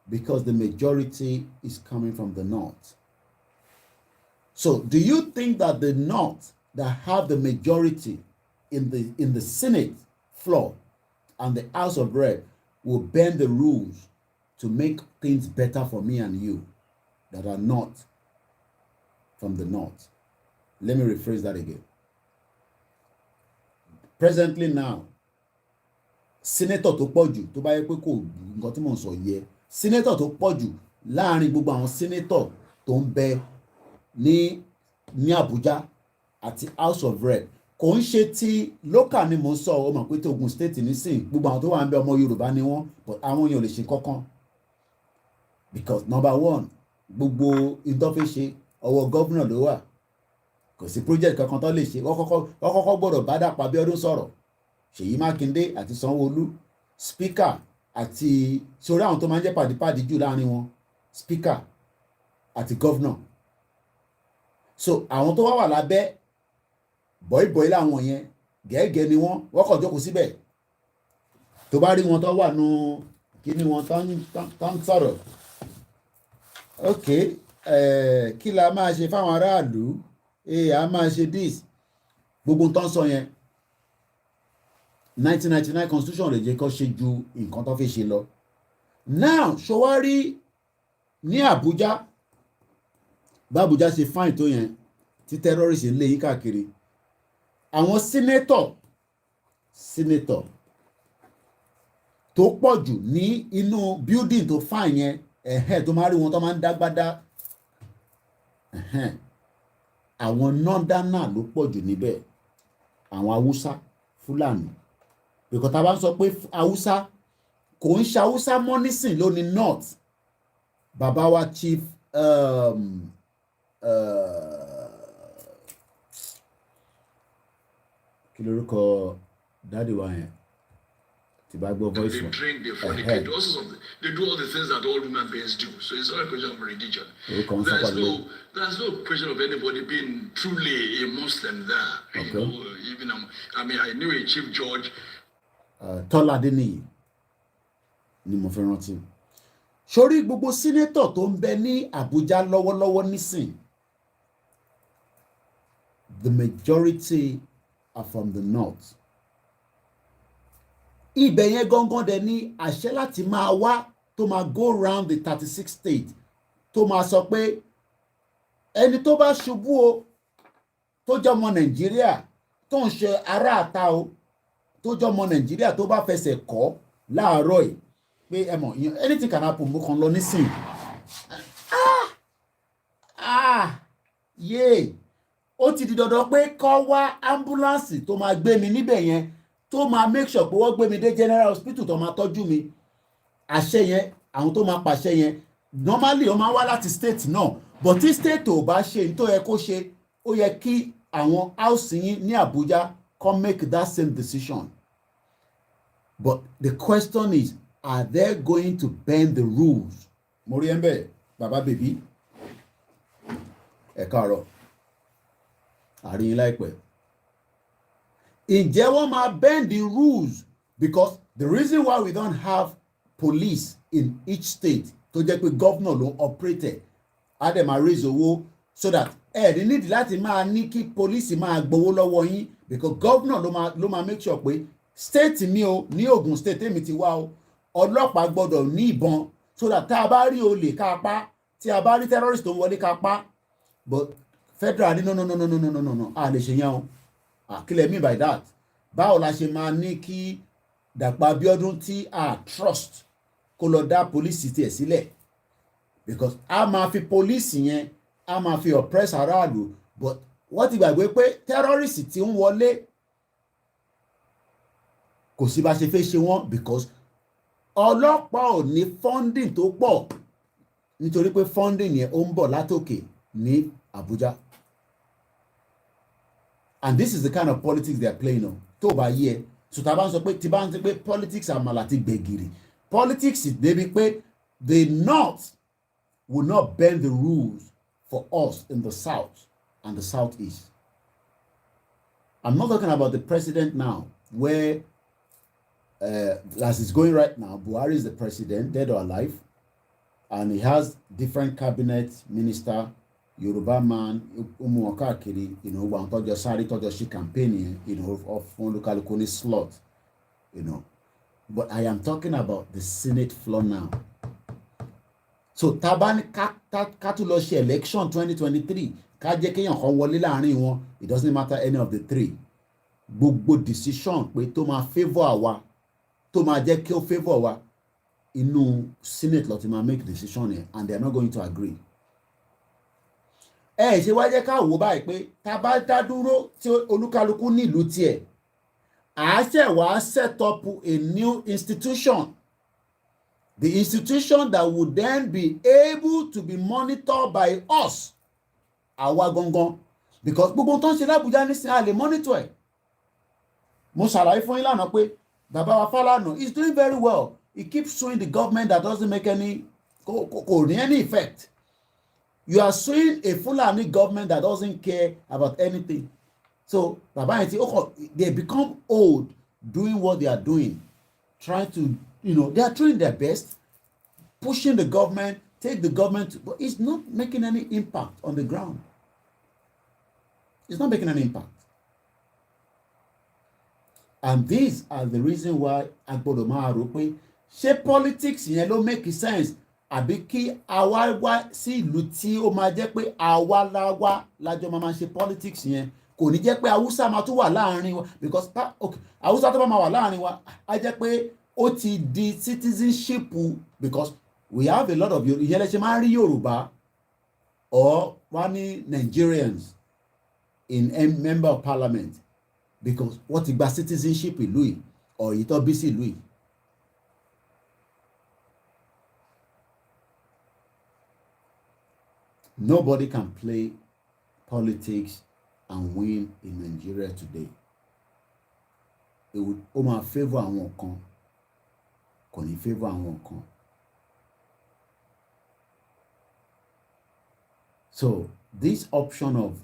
because the majority is coming from the North. So do you think that the North that have the majority in the Senate floor and the House of Rep will bend the rules to make things better for me and you that are not from the North? Let me rephrase that again. Presently now, senator tó pọ̀jù tó bá yẹ pé kò nǹkan tí mò ń sọ yẹ, senator tó pọ̀jù láàrin gbogbo àwọn senator tó ń bẹ ní Abuja àti House of Rep kò ń ṣe ti local ni mò ń sọ, ó mọ̀ pé tí Ogun State nísìn gbogbo àwọn tó wà ń bẹ ọmọ Yorùbá ni wọ́n, but àwọn èèyàn ò lè ṣe kankan because number one, gbogbo ìdọ́fẹ́ ṣe ọwọ́ gómìnà ló wà. Kò sí project kankan tó lè ṣe. Wọ́n kọ́kọ́ gbọ́dọ̀ bá Dàpọ̀ Abíọ́dún sọ̀rọ̀, Ṣèyí Mákindé àti Sanwó-Olú, speaker àti sórí àwọn tó máa ń jẹ́ pàdípàdí jù láàrin wọn, speaker àti governor. So àwọn tó wà lábẹ́ bọ̀ìbọ̀ì láwọn yẹn gẹ́gẹ́ ni wọ́n kàn jókòó síbẹ̀. Tó bá rí wọn tó wà nù kí ni wọn tó ń sọ̀rọ̀. Okay, kí la máa ṣe fáwọn aráàlú? A máa ṣe this, gbogbo tó ń sọ yẹn 1999 constitution lè jẹ́ kó ṣe ju nǹkan tó fi ṣe lọ. Now ṣọwárí ní Abuja, bá Abuja ṣe fine tó yẹn tí terrorist ń lé yín káàkiri, àwọn senator tó pọ̀ jù ní inú building tó fine yẹn tó máa rí wọn tó máa ń dágbádá àwọn northerner ló pọ̀ jù níbẹ̀, àwọn haúsá fúlàní, because tá a bá ń sọ pé haúsá kò ń ṣe haúsá mọ́ nísìn ló ní north. Bàbá wa chief kí lorúkọ dáàdì wa yẹn tí bá gbọ́ voice wọn. They drink, they fornicate, they do all the things that all human beings do. So it's not a question of religion. There's no question of anybody being truly a Muslim there. Okay. You know, even I knew a chief judge. Tọ́lá Adéníyì ni mo fẹ́ rántí. Sórí gbogbo sínétọ̀ tó ń bẹ ní Àbújá lọ́wọ́lọ́wọ́ nísìn, the majority are from the north. Ibẹ̀ yẹn gangan dẹ̀ ní àṣẹ láti máa wá tó máa go round the 36 states tó máa sọ pé ẹni tó bá ṣubú o tó jẹ́ ọmọ Nàìjíríà tó ń ṣe ará àta o tó jẹ́ ọmọ Nàìjíríà tó bá fẹsẹ̀ kọ́ láàárọ̀ yìí pé ẹ mọ̀ anything can happen mo kàn lọ nísìn yéé ó ti di dandan pé kọ́ wá ambulance tó máa gbé mi níbẹ̀ yẹn tó máa make sure pé wọ́n gbé mi dé general hospital tó máa tọ́jú mi. Àṣẹ yẹn àwọn tó máa pàṣẹ yẹn normally ó máa wá láti state náà, but tí state ò bá ṣe ní tó yẹ kó ṣe, ó yẹ kí àwọn house yín ní Abuja come make that same decision. But the question is, are they going to bend the rules? Mo rí ẹ ń bẹ̀ bàbá bèbí ẹ káàárọ̀ àríyìn láìpẹ́. Ǹjẹ́ wọ́n máa bend the rules? Because the reason why we don't have police in each state tó jẹ́ pé governor ló operate á dẹ̀ máa raise owó so that ní nídìí láti máa ní kí police máa gbowó lọ́wọ́ yín, because governor ló máa make sure pé state mi o ní Ogun state èmi ti wá o ọlọ́pàá gbọ́dọ̀ ní ìbọn so that tá a bá rí olè ká pa, tí a bá rí terrorist tó ń wọlé ká pa. But federal ní no a lè ṣe yẹn o. Kílẹ̀ mean by that? Báwo la ṣe máa ní kí Dàpọ̀ Abíọ́dún tí a trust kó lọ dá police tiẹ̀ sílẹ̀? Because a máa fi police yẹn a máa fi oppress aráàlú, but wọ́n ti gbàgbé pé terrorist tí ń wọlé kò sí bá ṣe fẹ́ ṣe wọ́n, because ọlọ́pàá ò ní funding tó pọ̀ nítorí pé funding yẹn ó ń bọ̀ látòkè ní Abuja. And this is the kind of politics they are playing on. Tó bá yẹ so tá a bá ń sọ pé tí bá ń sọ pé politics àmàlà ti gbẹ̀gìrì, politics débi pé the north will not bend the rules for us in the south and the southeast. I'm not talking about the president now, where as it's going right now, Buhari is the president, dead or alive, and he has different cabinet minister, Yoruba man, Umuokakiri, one tojo sari tojo shi campaign, of one local slot, But I am talking about the Senate floor now. So Taban Katulo election 2023, Kaje Kenyan kan wọlé láàrin wọn, it doesn't matter any of the three. Gbogbo decision pé tó máa favor àwa, tó máa jẹ́ kí ó favor wa, inú Senate ló ti máa make decision yẹn, and they are not going to agree. Ṣé wá jẹ́ ká wò báyìí pé tá bá dá dúró tí olúkálùkù nílùú tiẹ̀, àṣẹ wá set up a new institution. The institution that would then be able to be monitored by us, àwa gangan, because gbogbo tó ń ṣe l'Abuja nísìnyí a lè monitor ẹ̀. Mo ṣàlàyé fún yín lánàá pé bàbá wa Fulani is doing very well. He keeps suing the government that doesn't make any effect. You are suing a Fulani government that doesn't care about anything. So bàbá yẹn they become old doing what they are doing, trying to, they are trying their best, pushing the government, take the government, but it's not making any impact on the ground. It's not making any impact. And these are the reason why agbọ́dọ̀ máa rò pé ṣé politics yẹn ló make sense, àbí kí àwa wá sí ìlú tí ó máa jẹ́ pé àwa lájọ máa ṣe politics yẹn, kò ní jẹ́ pé Haúsá máa tún wà láàrin wa, because Haúsá tó bá máa wà láàrin wa á jẹ́ pé ó ti di citizenship because we have a lot of ìyẹn lẹ ṣe máa ń rí Yorùbá or wọ́n ní Nigerians in a member of parliament because wọ́n ti gba citizenship ìlú yìí or èyí tó bí sí ìlú yìí. Nobody can play politics and win in Nigeria today. Ó máa favour àwọn kan, kò ní favour àwọn kan. So this option of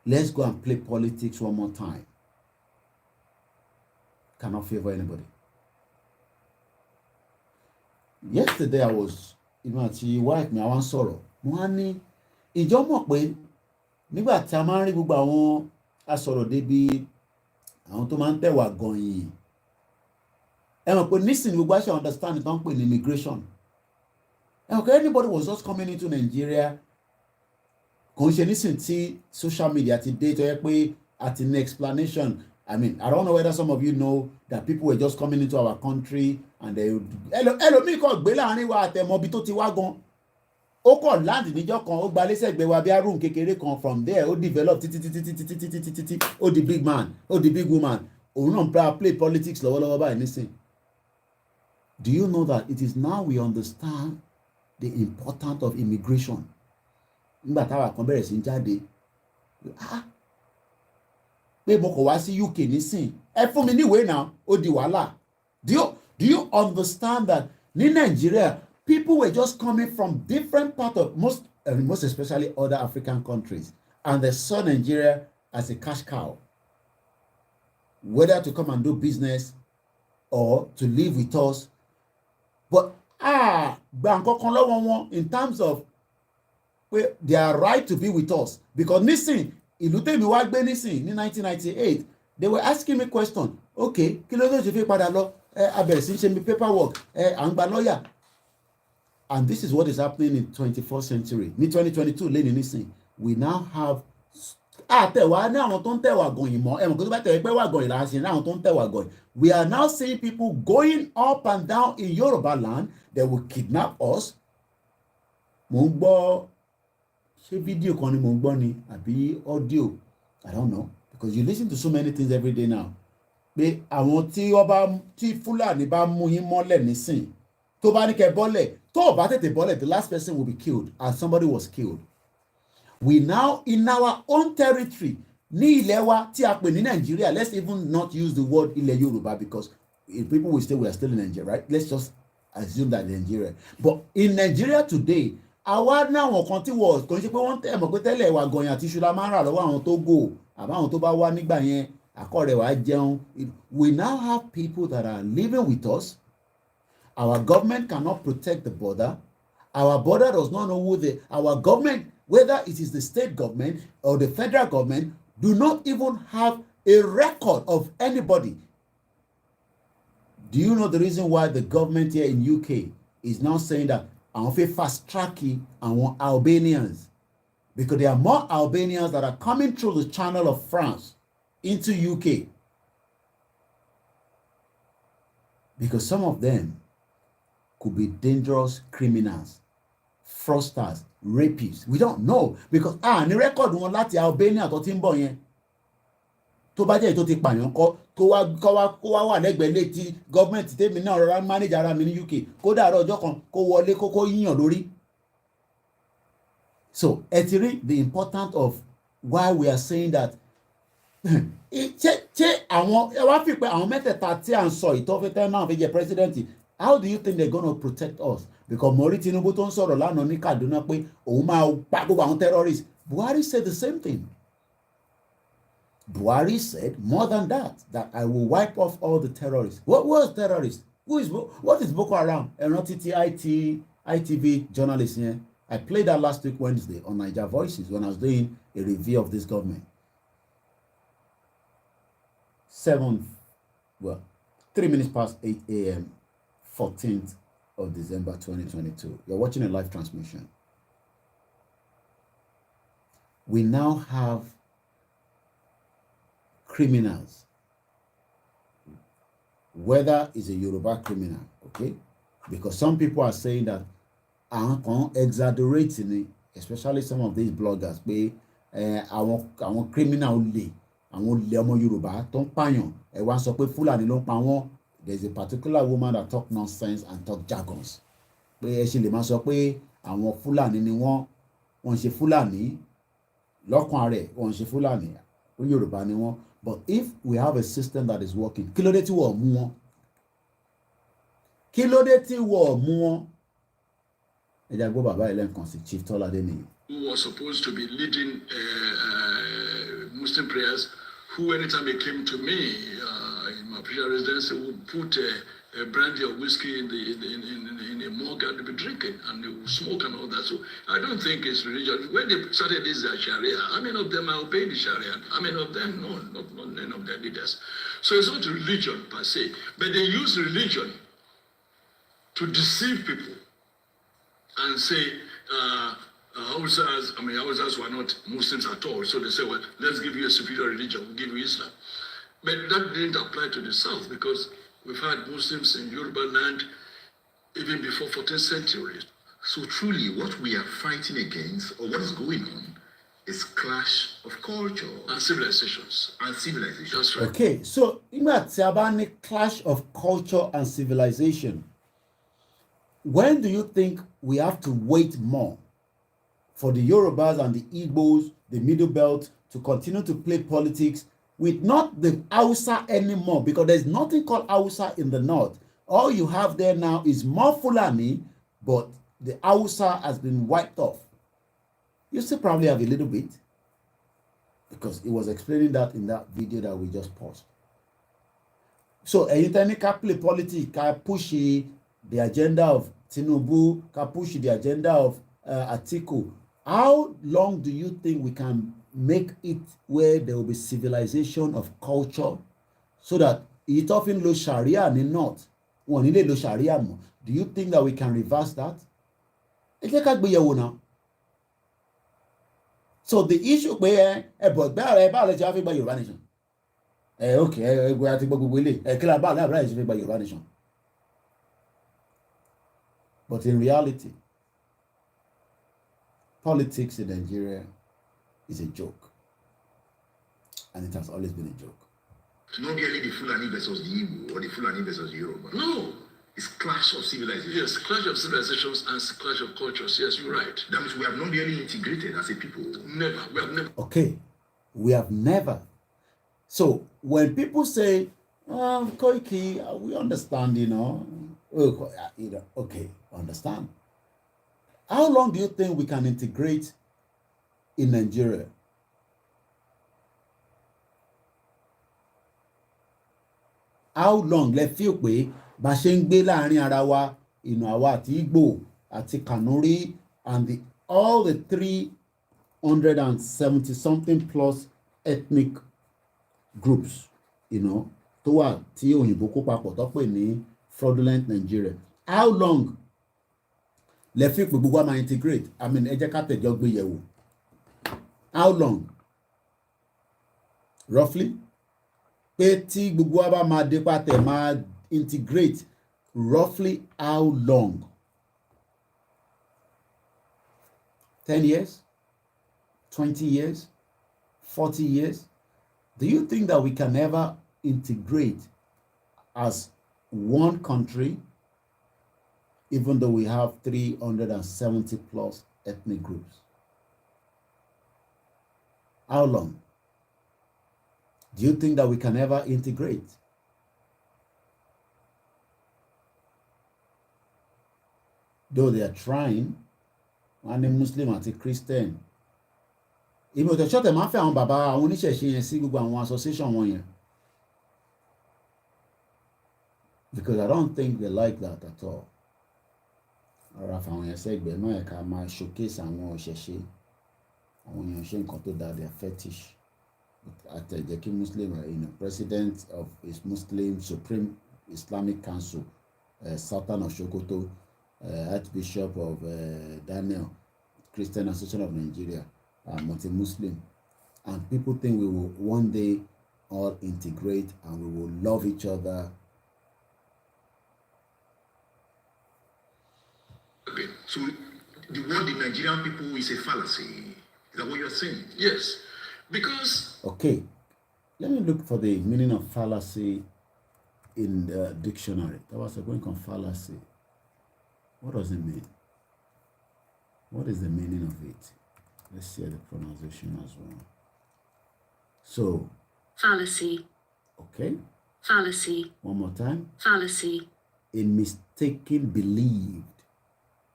let's go and play politics one more time cannot favour anybody. Yesterday I was àti wife mi àwọn sọ̀rọ̀ wọ́n á ní ìjọ mọ̀ pé nígbà tí a máa ń rí gbogbo àwọn asọ̀rọ̀ débi àwọn tó máa ń tẹ̀wà gan-an ẹ mọ̀ pé nísìnyí gbogbo àṣà understand tó ń pè ní immigration ẹ mọ̀ pé anybody was just coming into Nigeria kò ń ṣe nísìnyí tí social media ti dé tó yẹ pé àti ní explanation. I mean, I don't know whether some of you know that people were just coming into our country and they ẹlòmíì kò gbé láàrin wa àtẹmọbi tó ti wá gan ó kọ̀ land níjọ́ kan ó gba lẹ́sẹ̀gbẹ́ wa bí arúgbó kékeré kan from there ó develop títí ó di big man ó di big woman òun náà play politics lọ́wọ́lọ́wọ́ báyìí nísìn. Do you know that it is now we understand the importance of immigration? Nígbà táwa kan bẹ̀rẹ̀ sí ń jáde pé mo kò wá sí UK nísìn ẹ fún mi níwèé náà ó di wàhálà. Do you understand that ní Nigeria people were just coming from different parts of most especially other African countries and they saw Nigeria as a cash cow, whether to come and do business or to live with us. But gba nǹkan kan lọ́wọ́ wọn in terms of their right to be with us because nísìn ìlú tèmi wá gbé nísìn ní 1998 they were asking me question okay kí ló dé ṣe fi padà lọ a bẹ̀rẹ̀ sí ṣe mi paperwork à ń gba lọ́ọ̀yà. And this is what is happening in 21st century ní 2022 lẹ́ni nísìn we now have àtẹ̀wá ní àwọn tó ń tẹ̀wà gọ̀yìn mọ́ ẹ̀mọ̀ kó tó bá tẹ̀wé pé wà gọ̀yìn là ń ṣe ní àwọn tó ń tẹ̀wà gọ̀yìn. We are now seeing people going up and down in Yoruba land. They will kidnap us. Mo ń gbọ́ ṣé fídíò kan ni mo ń gbọ́ ni àbí audio I don't know because you listen to so many things every day now. Pé àwọn tí Fulani bá mú yín mọ́lẹ̀ nísìn tó bá ní kẹ́ bọ́lẹ̀ tó bá tètè bọ́lẹ̀ the last person will be killed and somebody was killed. We now in our own territory ní ilẹ̀ wa tí a pè ní Nigeria, let's even not use the word ilẹ̀ Yorùbá because if people will say we are still in Nigeria, right? Let's just assume that Nigeria. But in Nigeria today àwa ní àwọn kan tí wọ́n kò ń ṣe pé wọ́n tẹ̀ mọ̀ pé tẹ́lẹ̀ wà gọ̀yìn àti iṣu la máa ń rà lọ́wọ́ àwọn tó gò àbáwọn tó bá wá nígbà yẹn àkọ́rẹ́ wàá jẹun. We now have people that are living with us. Our government cannot protect the border. Our border does not know our government, whether it is the state government or the federal government, do not even have a record of anybody. Do you know the reason why the government here in UK is now saying that àwọn fẹ́ fast tracking àwọn Albanians? Because there are more Albanians that are coming through the channel of France into UK. Because some of them could be dangerous criminals, fraudsters, rapists. We don't know because ní record wọn láti Albania tó ti ń bọ̀ yẹn. Tó bá jẹ́ èyí tó ti pààyàn kọ́ kó wá wà lẹ́gbẹ̀ẹ́ létí gọ́ọ̀mẹ̀ntì tèmi náà rọra manage ara mi ní UK kó dàárọ̀ ọjọ́ kan kó wọlé kó yíyàn lórí. So ẹ ti rí the importance of why we are saying that ṣé àwọn ẹ wá fi pé àwọn mẹ́tẹ̀ẹ̀ta tí à ń sọ ìtọ́fẹ́tẹ́ náà fi jẹ president. How do you think they're going to protect us? Because Mori Tinubu tó ń sọ̀rọ̀ lánàá ní Kaduna pé òun máa pa gbogbo àwọn terrorists. Buhari said the same thing. Buhari said more than that I will wipe off all the terrorists. What was terrorists? What is Boko Haram? Ẹran títí ITV journalist yẹn. I played that last week Wednesday on Naija Voices when I was doing a review of this government. 3 minutes past 8 a.m. 14th of December 2022. You're watching a live transmission. We now have criminals whether it's a Yoruba criminal, okay? Because some people are saying that exaggerating, especially some of these bloggers, pé àwọn criminal olè àwọn olè ọmọ Yorùbá tó ń pààyàn ẹ wá sọ pé Fúlàní ló ń pa wọ́n. There's a particular woman that talk nonsense and talk jargons pé ẹ ṣe lè máa sọ pé àwọn Fúlàní ni wọ́n ń ṣe Fúlàní lọ́kàn rẹ̀ wọ́n ń ṣe Fúlàní pé Yorùbá ni wọ́n. But if we have a system that is working, kí ló dé tí wọ́n mú wọn? Kí ló dé tí wọ́n mú wọn? Ẹ jẹ́ gbọ́ bàbá ẹlẹ́nkan sí Chief Tọ́ládé nìyí. Who was supposed to be leading Muslim prayers, who anytime he came to me in my prayer residence, would put a brandy or whiskey in a mug and be drinking and they would smoke and all that. So I don't think it's religion. When they started this Sharia, how many of them are obeying the Sharia? How many of them? No, not none of their leaders. So it's not religion per se, but they use religion to deceive people and say, Hausas were not Muslims at all. So they say, well, let's give you a superior religion, we'll give you Islam. But that didn't apply to the South because we've had Muslims in Yoruba land even before 14th century. So truly, what we are fighting against, or what is going on, is clash of culture and civilizations. That's right. Okay, so nígbà tí a bá ní clash of culture and civilization, when do you think we have to wait more for the Yorubas and the Igbos, the Middle Belt, to continue to play politics with not the Hausa anymore? Because there's nothing called Hausa in the north. All you have there now is more Fulani, but the Hausa has been wiped off. You still probably have a little bit, because it was explaining that in that video that we just paused. So anytime you can play politics, can push the agenda of Tinubu, can push the agenda of Atiku. How long do you think we can make it where there will be civilization of culture, so that it often lo Sharia ni not one lo Sharia mo? Do you think that we can reverse that? So the issue pé but bẹ́ẹ̀ bá lè jẹ́ àfi gba Yorùbá nation. Okay, ẹgbẹ́ àti gbogbo ilé kílá bá lè ṣe fi gba Yorùbá nation. But in reality, politics in Nigeria is a joke. And it has always been a joke. It's not really the Fulani versus the Igbo or the Fulani versus the Yoruba. No. It's clash of civilizations. Yes, clash of civilizations and clash of cultures. Yes, you're right. That means we have not really integrated as a people. Never. We have never. Okay. We have never. So when people say, Koiki, we understand, okay, understand. How long do you think we can integrate in Nigeria? How long lẹ feel pé bá ṣe ń gbé láàrin ara wa, àwa àti Igbo àti Kanuri and all the 370 something plus ethnic groups, tó wà tí òyìnbó kó papọ̀ tó pè ní fraudulent Nigeria. How long lẹ feel pé gbogbo wa máa integrate? I mean, ẹ jẹ́ ká tẹ̀jọ́ gbé yẹ̀wò. How long? Roughly? Pé tí gbogbo wa bá máa dé pàtẹ́ máa integrate, roughly how long? 10 years? 20 years? 40 years? Do you think that we can ever integrate as one country, even though we have 370 plus ethnic groups? How long? Do you think that we can ever integrate? Though they are trying, one Muslim and a Christian. Ìmọ̀ òtẹ̀ṣọ́ tẹ̀ máa ń fẹ́ àwọn bàbá àwọn oníṣẹ̀ṣe yẹn sí gbogbo àwọn association wọn yẹn. Because I don't think they like that at all. Ọ̀rọ̀ àfàwọn yẹn sẹ́gbẹ̀ẹ́ náà ẹ̀ka máa showcase àwọn òṣèṣe. Àwọn èèyàn ṣe nǹkan tó dáa, their fetish. Àtẹ̀jẹ́ Muslim, president of his Muslim Supreme Islamic Council, Sultan of Sokoto, Archbishop of Daniel, Christian Association of Nigeria, multi-Muslim, and people think we will one day all integrate and we will love each other So the word the Nigerian people is a fallacy. Is that what you're saying? Yes. Because Okay, let me look for the meaning of fallacy in the dictionary. That was a going on fallacy. What does it mean? What is the meaning of it? Let's see the pronunciation as well. So, fallacy. okay. Fallacy. One more time. Fallacy. A mistaken belief,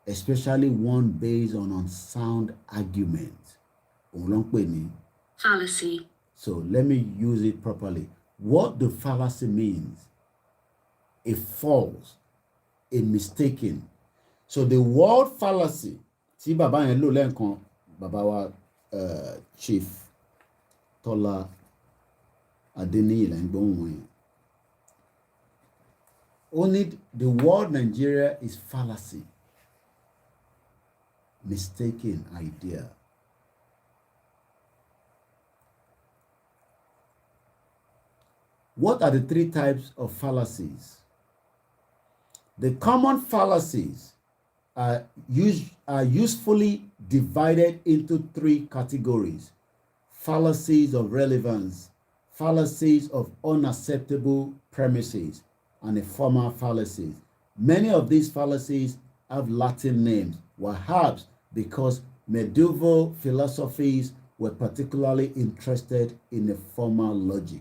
especially one based on unsound argument. Fallacy. So let me use it properly. What the fallacy means? A false, a mistaken. So the word fallacy, tí bàbá yẹn lò lẹ́ẹ̀kan, bàbá wa Chief Tola Adeniyi là ń gbóhùn wọn yẹn. Only the word Nigeria is fallacy, mistaken idea. What are the three types of fallacies? The common fallacies are usefully divided into three categories: fallacies of relevance, fallacies of unacceptable premises, and the formal fallacies. Many of these fallacies have Latin names, perhaps because medieval philosophies were particularly interested in the formal logic.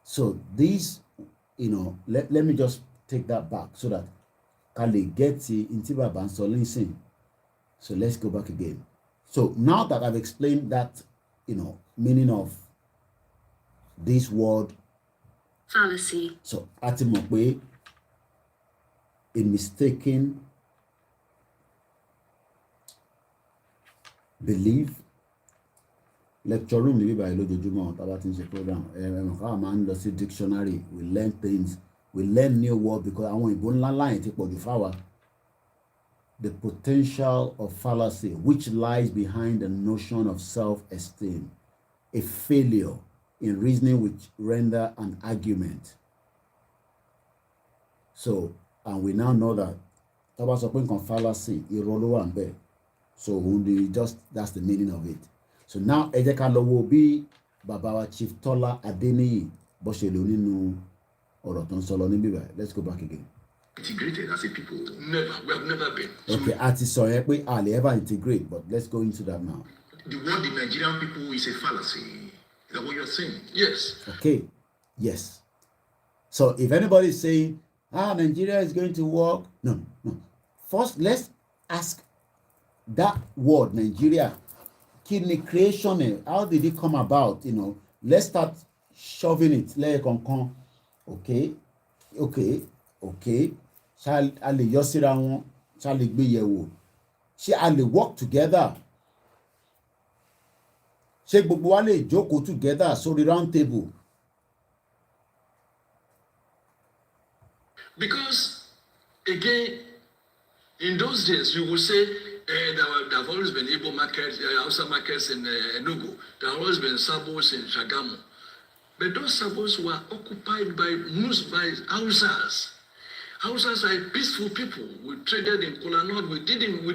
So these, let me just take that back so that Kali gets into Baba listen. So let's go back again. So now that I've explained that, meaning of this word fallacy. So atimokwe, a mistaken belief. Lecture room níbí báyìí lójoojúmọ́ tá bá ti ń ṣe program ká máa ń lọ sí dictionary, we learn things, we learn new word because àwọn ìbò ńlá láyìn ti pọ̀jù fáwa. The potential of fallacy which lies behind the notion of self-esteem, a failure in reasoning which render an argument. So, and we now know that tá bá sọ pé nǹkan fallacy irọ́ ló wà ńbẹ̀. So that's the meaning of it. So now ẹ jẹ́ ká lọ wo bí bàbá wa Chief Tola Adeniyi bó ṣe lò nínú ọ̀rọ̀ tó ń sọ lọ níbí báyìí. Let's go back again. Integrated as a people? Never. We have never been. Okay, a ti sọ yẹn pé a lè ever integrate, but let's go into that now. The word the Nigerian people is a fallacy. Is that what you're saying? Yes. Okay, yes. So if anybody is saying, Nigeria is going to work, no. First, let's ask that word, Nigeria. Kidney creation, how did it come about? Let's start shoving it. Okay. Shall a lè yọ síra wọn? Shall lè gbé yẹ̀wò? Ṣé a lè work together? Ṣé gbogbo wa lè jókòó together sórí round table? Because again, in those days, you would say there have always been Igbo markets, Hausa markets in Enugu. There have always been sabos in Shagamu. But those sabos were occupied by Hausas. Hausas are peaceful people. We traded in Kolanot. We did even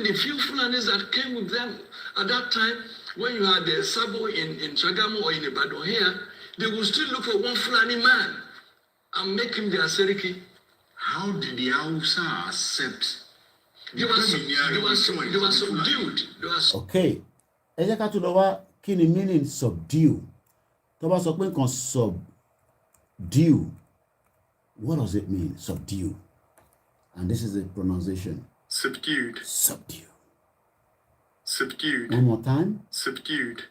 the few Fulanis that came with them at that time, when you had the sabo in Shagamu or in Ibadan here, they would still look for one Fulani man and make him their Seriki. How did the Hausa accept? They were subdued. Okay. Ẹ jẹ́ ká tún lọ wá kí ni meaning subdue. Tó bá sọ pé nǹkan subdue, what does it mean? Subdue. And this is the pronunciation. Subdued. Subdue. Subdued. One more time. Subdued.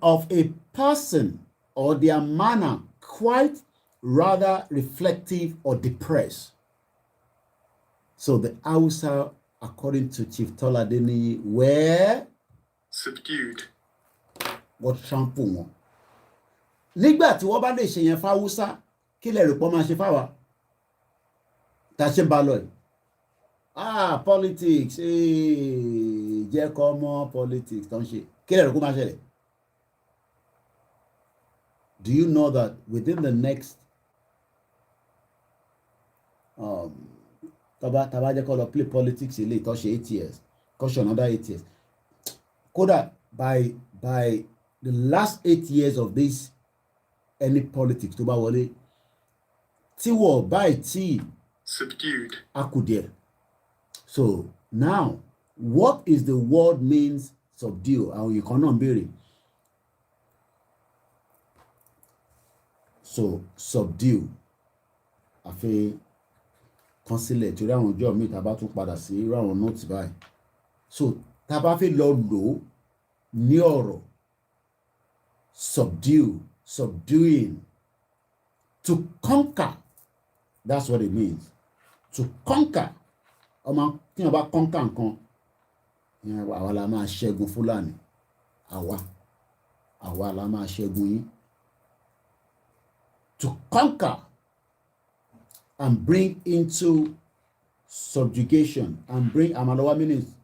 Of a person or their manner quite rather reflective or depressed. So the Hausa, according to Chief Tola Adeniyi, were subdued. What shampoo wọn. Nígbà tí wọ́n bá lè ṣe yẹn fáwúsá, kí lẹ rò pé máa ṣe fáwa? Tá ṣe ń bá lọ yìí. Politics, jẹ́ kọ́ mọ́ politics tó ń ṣe. Kí lẹ rò pé máa ṣẹlẹ̀? do you know that within the next tabaje call play politics in touch 8 years, touch another 8 years. Kódà by the last 8 years of this any politics tó bá wọlé tí wọ́n by tí subdued. Akudie. So now, what is the word means subdue? Àwọn you cannot béèrè. So subdue. Àfi kan sílẹ̀ torí àwọn ọjọ́ mi tá bá tún padà sí irú àwọn notes báyìí. So tá bá fẹ́ lọ lò ní ọ̀rọ̀ subdue, subduing, to conquer. That's what it means. To conquer. Ọmọ tí wọ́n bá conquer nǹkan, àwa la máa ṣẹ́gun Fúlàní. Àwa la máa ṣẹ́gun yín. To conquer and bring into subjugation and bring amalowa means,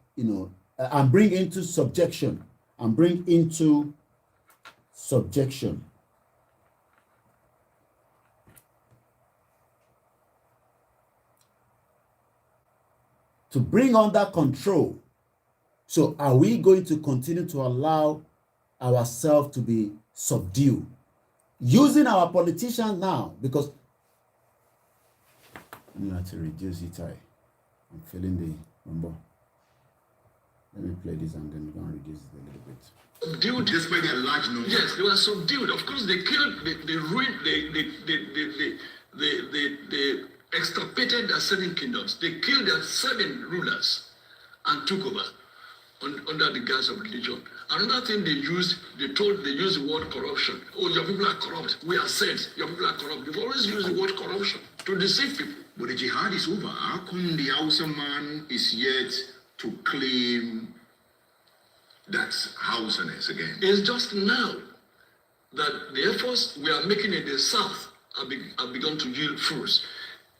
and bring into subjection and bring into subjection. To bring under control. So are we going to continue to allow ourselves to be subdued? Using our politicians now, because I need to reduce it. I'm feeling the number. Let me play this and then we're going to reduce it a little bit. Subdued despite their large numbers. Yes, they were subdued. Of course, they killed, they ruined, they extirpated their 7 kingdoms. They killed their 7 rulers and took over under the guise of religion. Another thing they used the word corruption. Oh, your people are corrupt. We are saints. Your people are corrupt. They've always used the word corruption to deceive people. But the jihad is over. How come the Hausa man is yet to claim that Hausaness again? It's just now that the efforts we are making in the south have begun to yield fruits.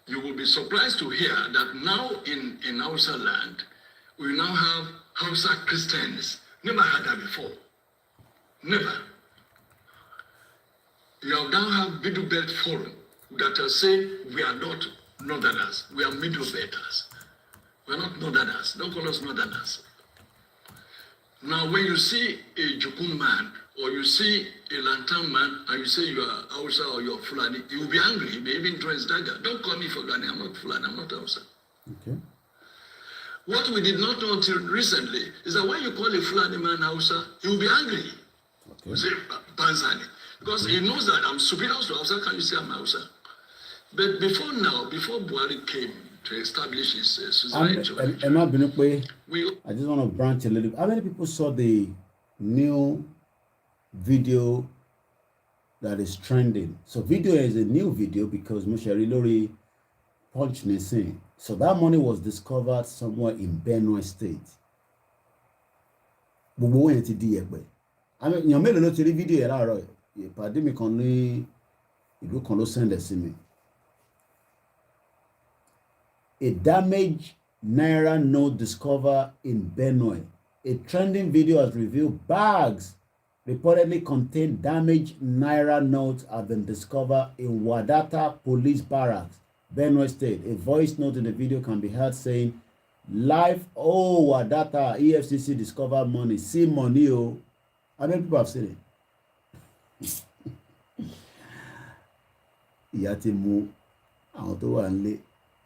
You will be surprised to hear that now in Hausa land, we now have Hausa Christians. Never had that before. Never. You now have Middle Belt Forum that are saying we are not Northerners, we are Middle Belters. We are not Northerners. Don't call us Northerners. Now, when you see a Jukun man or you see a Lantan man and you say you are Hausa or you are Fulani, he will be angry. He may even draw his dagger. Don't call me Fulani. I'm not Fulani. I'm not Hausa. Okay. What we did not know until recently is that when you call a Fulani man Hausa, he will be angry. Okay. You say Banzani. Because he knows that I'm superior to Hausa. Can you say I'm Hausa? But before now, before Buhari came to establish his suzerainty, I just want to branch a little bit. How many people saw the new video that is trending? So video is a new video because Mushari Lori punched me saying. So that money was discovered somewhere in Benue State. Gbogbo wọn ti di ẹ̀pẹ̀. Èèyàn mélòó ló ti rí fídíò yẹn láàárọ̀ yìí? Ìpàdé mi kan ní ìlú kan ló sẹ́ndẹ̀ sí mi. A damaged Naira note discovered in Benue. A trending video has revealed bags reportedly contain damaged Naira notes have been discovered in Wadata Police Barracks, Benue State. A voice note in the video can be heard saying, "Life, oh Wadata, EFCC discovered money. See money, oh." How many people have seen it? Ìyá ti mú àwọn tó wà nílé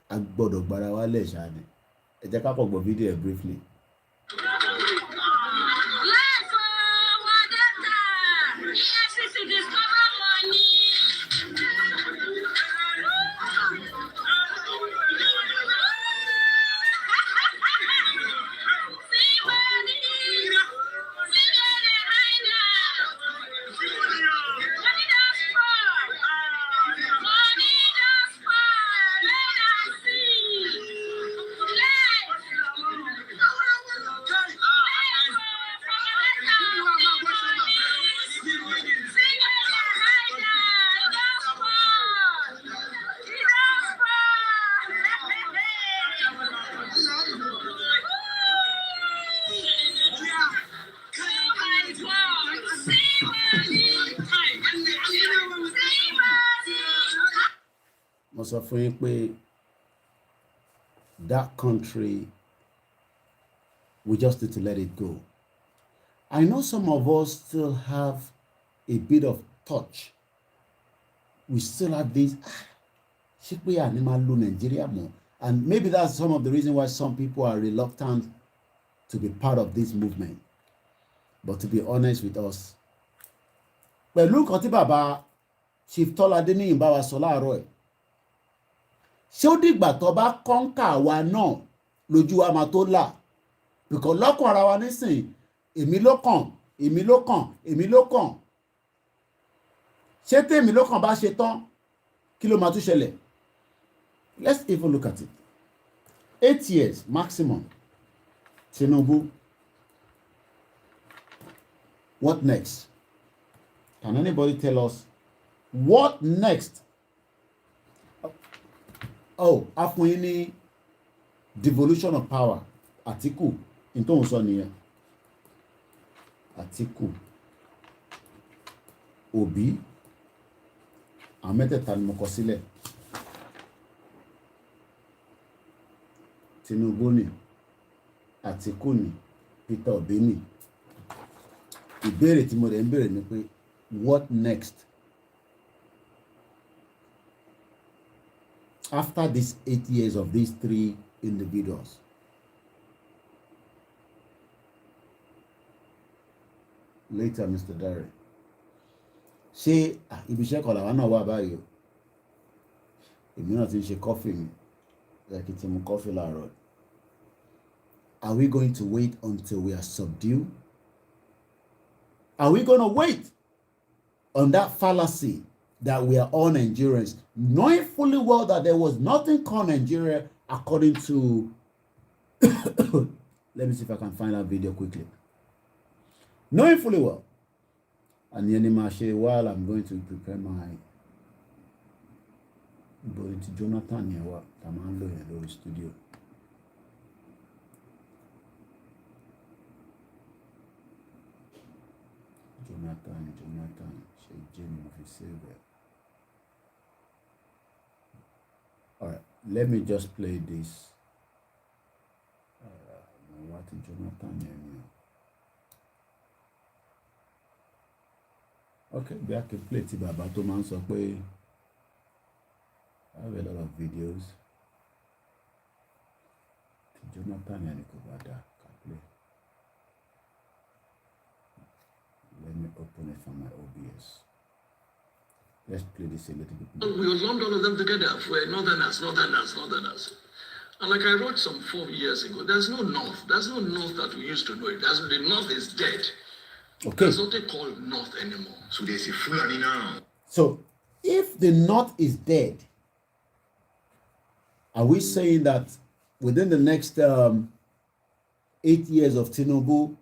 agbọ́dọ̀ gbára wálẹ̀ ṣáà ni. Ẹ jẹ́ ká kọ́ gbọ́ fídíò ẹ̀ briefly. mo sọ fún yín pé that country, we just need to let it go. I know some of us still have a bit of touch. We still have this, and maybe that's some of the reason why some people are reluctant to be part of this movement. But to be honest with us, pẹ̀lú nǹkan tí bàbá Chief Tọ́ládé ní ìbá wa sọ láàárọ̀ ẹ̀, ṣé ó dìgbà tó bá kọ́ńkà wa náà lójú wa máa tó là? Bìkọ́ lọ́kàn ara wa nísìn, èmi ló kàn, èmi ló kàn, èmi ló kàn. Ṣé tèmi ló kàn bá ṣe tán, kí ló máa tún ṣẹlẹ̀? Let's even look at it. 8 years maximum. Tinubu. What next? Can anybody tell us what next? Oh, after any devolution of power. Atiku. Into òun sọ Atiku. Obi. Àwọn mẹ́tẹ̀ẹ̀ta ni mo kọ sílẹ̀. Tinubu ni, Atiku ni, Peter Obi ni. Ìbéèrè tí mo rẹ̀ ń béèrè ni pé what next? After these 8 years of these 3 individuals. Later, Mr. Derry. Ṣé ibiṣẹ́ kan làwọn náà wà báyìí o? Èmi náà ti ń ṣe coffee mi. Like it's in coffee láàárọ̀. Are we going to wait until we are subdued? Are we going to wait on that fallacy that we are all Nigerians, knowing fully well that there was nothing called Nigeria according to let me see if I can find that video quickly. Knowing fully well. And Yenimashe, while I'm going to prepare my going to Jonathan here, what Tamando hello studio. Jonathan, she Jim of his silver. All right, let me just play this. What Jonathan here? Okay, bí a kì í play ti bàbá tó máa ń sọ pé I have a lot of videos. Jonathan yẹn ni kò bá dá ká play. Let me open it from my OBS. Let's play this a little bit more. We lumped all of them together for northerners. And like I wrote some 4 years ago, there's no north. There's no north that we used to know it. The north is dead. Okay. There's nothing called north anymore. So there's a Fulani now. So if the north is dead, are we saying that within the next 8 years of Tinubu,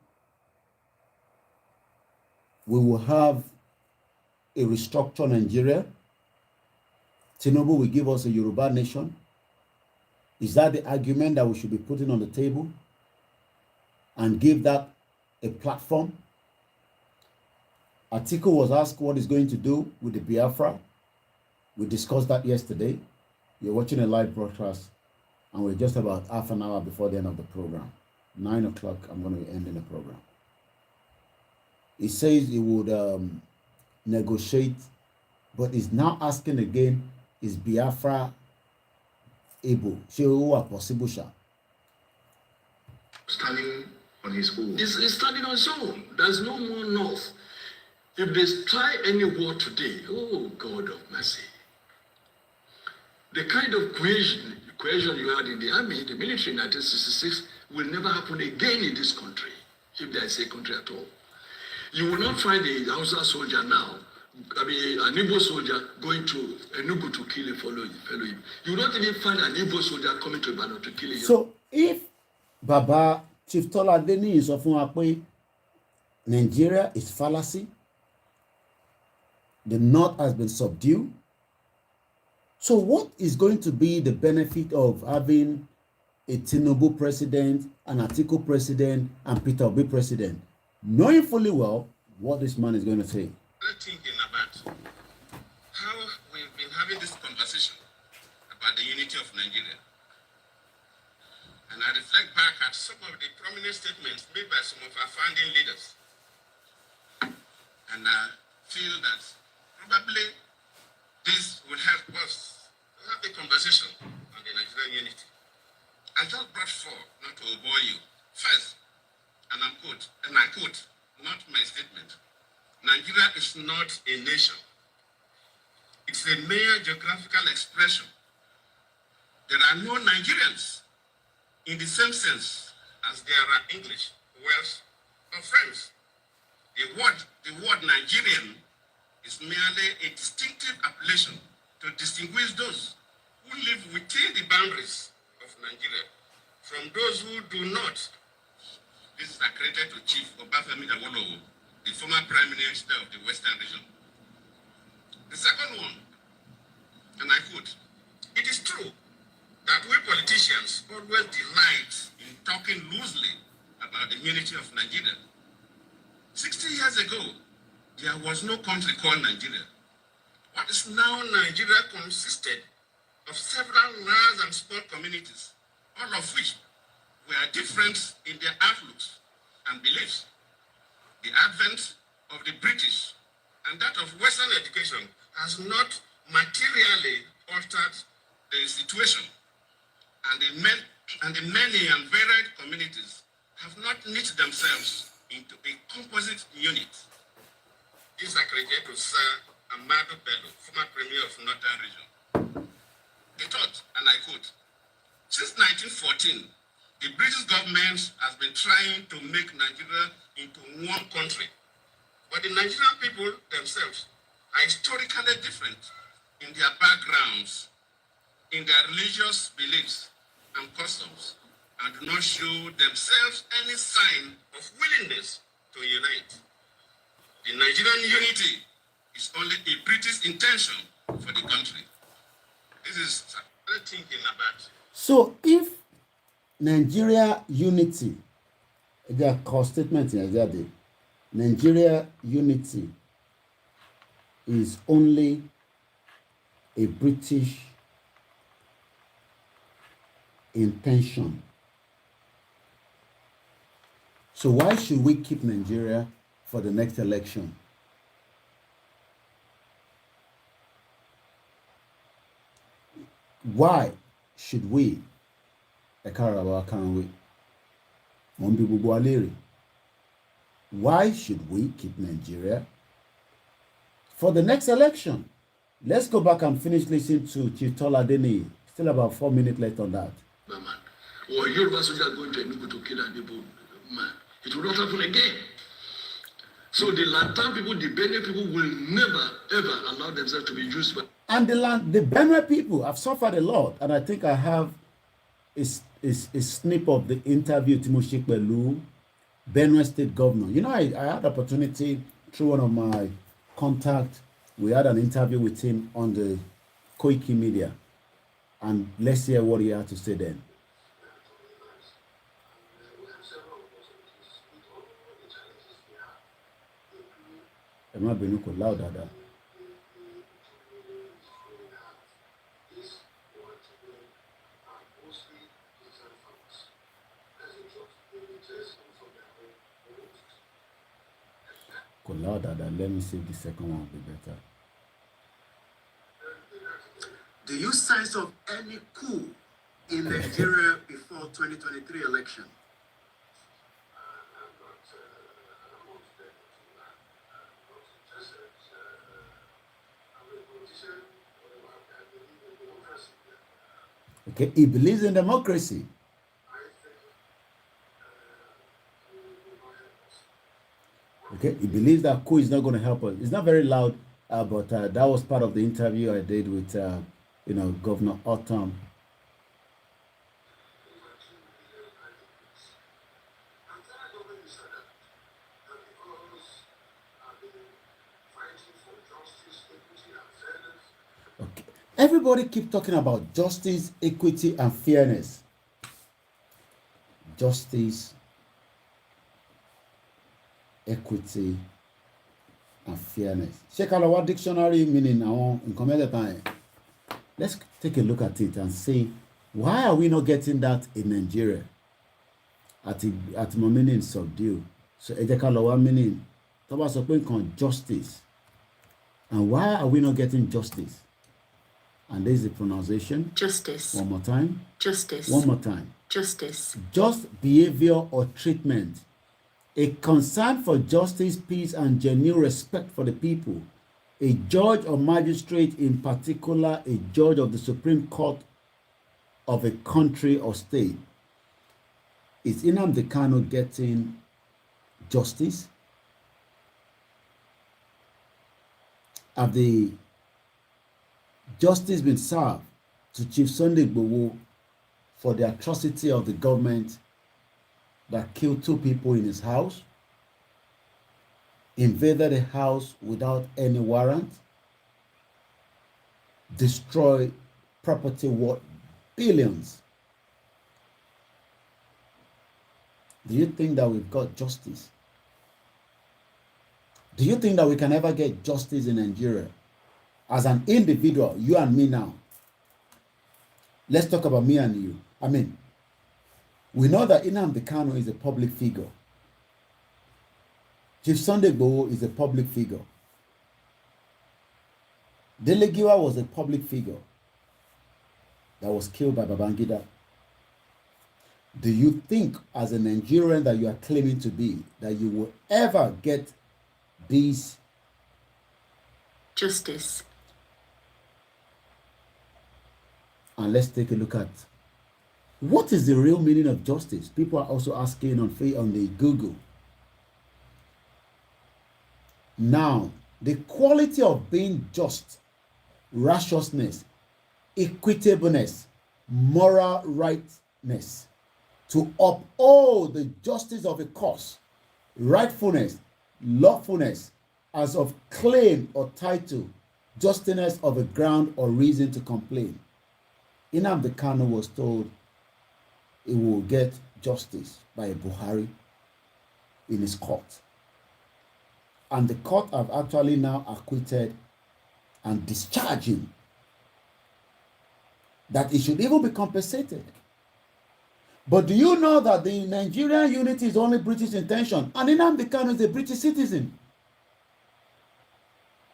we will have a restructured Nigeria? Tinubu will give us a Yoruba nation? Is that the argument that we should be putting on the table and give that a platform? Atiku was asked what he's going to do with the Biafra. We discussed that yesterday. You're watching a live broadcast, and we're just about half an hour before the end of the program. 9 o'clock, I'm going to be ending the program. He says he would negotiate, but he's now asking again, is Biafra able? Possible? Standing on his own. He's standing on his own. There's no more north. If they try any war today, oh God of mercy. The kind of cohesion you had in the army, the military in 1966, will never happen again in this country, if there is a country at all. You will not find a Hausa soldier now, an Igbo soldier going to Enugu to kill a fellow him. You will not even find an Igbo soldier coming to Ibadan to kill him. So if Baba Chief Tọ́ládé ní sọ fún wa pé Nigeria is fallacy, the north has been subdued, so what is going to be the benefit of having a Tinubu president, an Atiku president, and Peter Obi president, knowing fully well what this man is going to say? Thinking about how we've been having this conversation about the unity of Nigeria. And I reflect back at some of the prominent statements made by some of our founding leaders. And I feel that probably this will help us to have a conversation on the Nigerian unity. I just brought four, not to bore you. First, and I quote, not my statement, Nigeria is not a nation. It's a mere geographical expression. There are no Nigerians in the same sense as there are English, Welsh, or French. The word Nigerian is merely a distinctive appellation to distinguish those who live within the boundaries of Nigeria from those who do not. This is accredited to Chief Obafemi Awolowo, the former Prime Minister of the Western region. The second one, and I quote, it is true that we politicians always delight in talking loosely about the unity of Nigeria. 60 years ago, there was no country called Nigeria. What is now Nigeria consisted of several large and small communities, all of which were different in their outlooks and beliefs. The advent of the British and that of Western education has not materially altered the situation, and the many and varied communities have not knit themselves into a composite unit. This is accredited to Sir Amadu Bello, former Premier of Northern Region. The third, and I quote, since 1914, the British government has been trying to make Nigeria into one country. But the Nigerian people themselves are historically different in their backgrounds, in their religious beliefs and customs, and do not show themselves any sign of willingness to unite. The Nigerian unity is only a British intention for the country. This is what I'm thinking about. So if Nigeria unity, their core statement in Azade, Nigeria unity is only a British intention. So why should we keep Nigeria for the next election? Why should we? Why should we keep Nigeria for the next election? Let's go back and finish listening to Chief Toladeni. Still about 4 minutes left on that. Or Yoruba soldiers going to Enugu to kill people, man. It will not happen again. So the Lantan people, the Benue people will never ever allow themselves to be used by. And the Benue people have suffered a lot, and I think I have a snip of the interview Timothy Belu, Benue State Governor. You know, I had the opportunity through one of my contacts. We had an interview with him on the KOIKIMEDIA, and let's hear what he had to say then. Emma Benuko louder that. Louder than, let me see if the second one will be better. Do you sense of any coup in Nigeria before 2023 election? Okay, he believes in democracy. Okay, he believes that coup is not going to help us. It's not very loud, but that was part of the interview I did with, Governor Autumn. Okay, everybody keep talking about justice, equity, and fairness. Justice, equity, and fairness. Check out our dictionary meaning now in community time. Let's take a look at it and see, why are we not getting that in Nigeria? At my meaning subdue. So ẹ jẹ́ ká lọ wá meaning tó bá sọ pé nǹkan justice. And why are we not getting justice? And this is the pronunciation. Justice. One more time. Justice. One more time. Justice. Just behavior or treatment. A concern for justice, peace, and genuine respect for the people. A judge or magistrate, in particular, a judge of the Supreme Court of a country or state. Is Nnamdi Kanu getting justice? Have the justice been served to Chief Sunday Igboho for the atrocity of the government that killed 2 people in his house, invaded a house without any warrant, destroyed property worth billions? Do you think that we've got justice? Do you think that we can ever get justice in Nigeria? As an individual, you and me now. Let's talk about me and you. I mean, we know that Nnamdi Kanu is a public figure. Chief Sunday Igboho is a public figure. Dele Giwa was a public figure that was killed by Babangida. Do you think, as a Nigerian that you are claiming to be, that you will ever get this justice? And let's take a look at what is the real meaning of justice. People are also asking on the Google. Now, the quality of being just, righteousness, equitableness, moral rightness, to uphold the justice of a cause, rightfulness, lawfulness, as of claim or title, justiness of a ground or reason to complain. Nnamdi Kanu was told he will get justice by Buhari in his court. And the court have actually now acquitted and discharged him. That he should even be compensated. But do you know that the Nigerian unity is only British intention? And Nnamdi Kanu is a British citizen.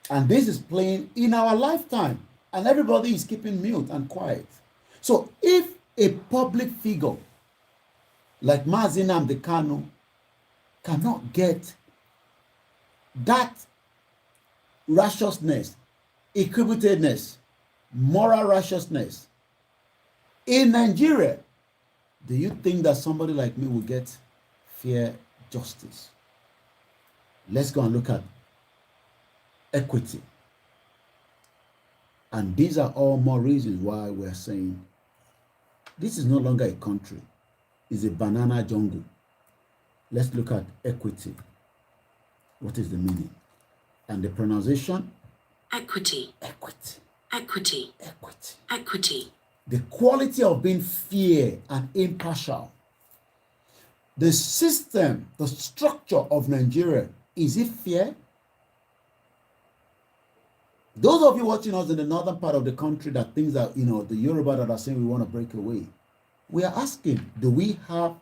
And this is playing in our lifetime. And everybody is keeping mute and quiet. So if a public figure like Mazi Nnamdi Kanu cannot get that righteousness, equitableness, moral righteousness in Nigeria, do you think that somebody like me will get fair justice? Let's go and look at equity. And these are all more reasons why we're saying this is no longer a country. It's a banana jungle. Let's look at equity. What is the meaning? And the pronunciation? Equity. Equity. Equity. Equity. Equity. The quality of being fair and impartial. The system, the structure of Nigeria, is it fair? Those of you watching us in the northern part of the country that thinks that, the Yoruba that are saying we want to break away, we are asking, do we have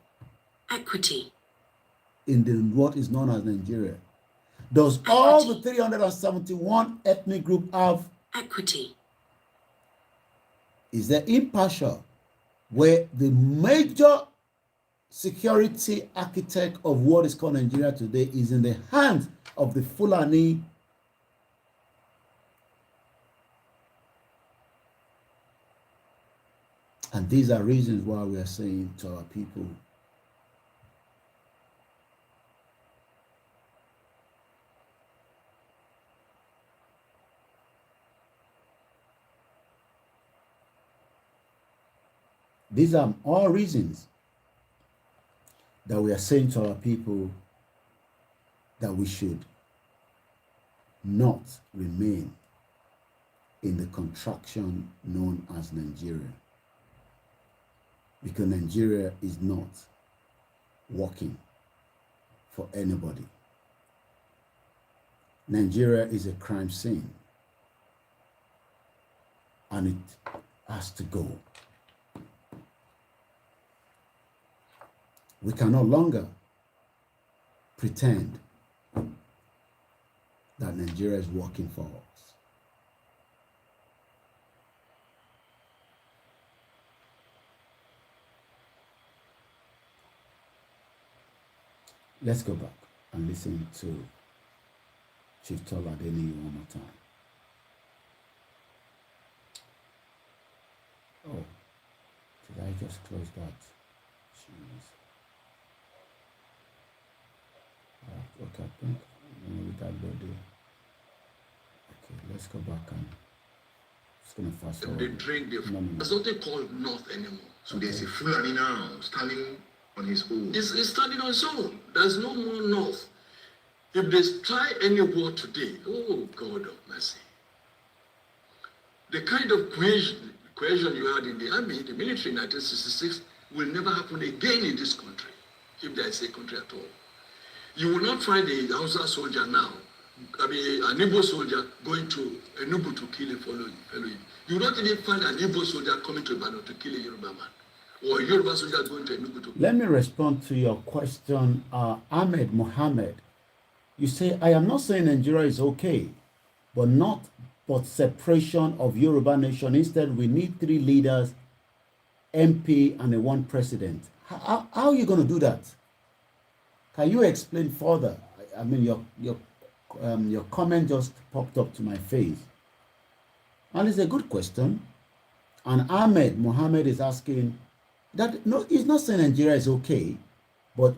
equity in what is known as Nigeria? Does all the 371 ethnic group have equity? Is there impartial, where the major security architect of what is called Nigeria today is in the hands of the Fulani? And these are reasons why we are saying to our people, these are all reasons that we are saying to our people that we should not remain in the contraction known as Nigeria. Because Nigeria is not working for anybody. Nigeria is a crime scene. and it has to go. We can no longer pretend that Nigeria is working for us. Let's go back and listen to Chief Toladeni one more time. Oh, did I just close that? Jeez. Okay, I think maybe that loaded. Okay, let's go back and just gonna fast forward. They drink the There's nothing called North anymore. So there's a Fulani now standing on his own. It's standing on its own. There's no more North. If they try any war today, oh God of mercy. The kind of cohesion you had in the army, the military in 1966, will never happen again in this country, if there is a country at all. You will not find a Hausa soldier now, an Igbo soldier going to Enugu to kill a fellow. You will not even find an Igbo soldier coming to Ibadan to kill a Yoruba man, or a Yoruba soldier going to Enugu to. Let me respond to your question, Ahmed Mohammed. You say, I am not saying Nigeria is okay, but separation of Yoruba nation. Instead, we need 3 leaders, MP, and one president. How are you going to do that? Can you explain further? I mean, your comment just popped up to my face. And it's a good question. And Ahmed Mohammed is asking that, no, he's not saying Nigeria is okay, but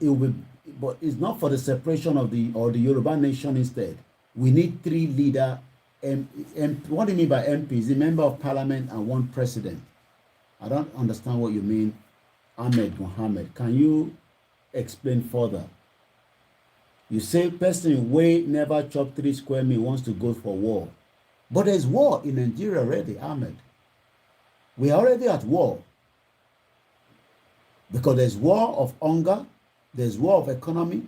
it's not for the separation of the Yoruba nation. Instead, we need 3 leaders. What do you mean by MP? Is a member of parliament and 1 president? I don't understand what you mean, Ahmed Mohammed. Can you explain further? You say person wey never chop 3 square meal wants to go for war. But there's war in Nigeria already, Ahmed. We are already at war. Because there's war of hunger, there's war of economy.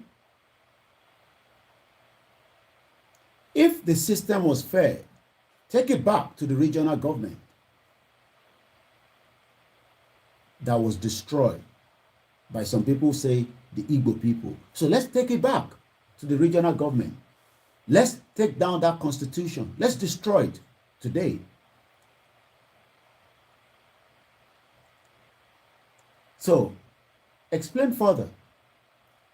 If the system was fair, take it back to the regional government that was destroyed by some people say the Igbo people. So let's take it back to the regional government. Let's take down that constitution. Let's destroy it today. So, explain further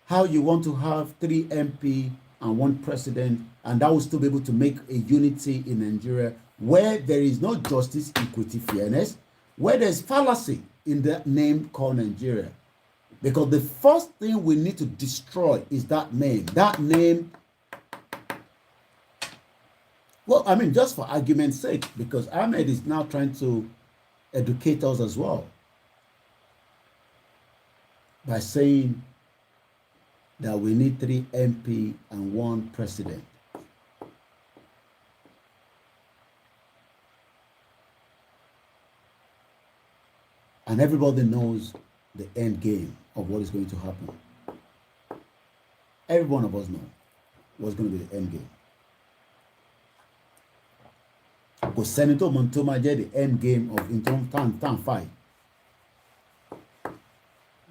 how you want to have 3 MP and 1 president, and that will still be able to make a unity in Nigeria where there is no justice, equity, fairness, where there's fallacy in the name called Nigeria. Because the first thing we need to destroy is that name. That name, well, I mean, just for argument's sake, because Ahmed is now trying to educate us as well by saying that we need 3 MP and 1 president. And everybody knows the end game of what is going to happen. Every one of us know what's going to be the end game. Because Senator Montoma did the end game of Intom fight.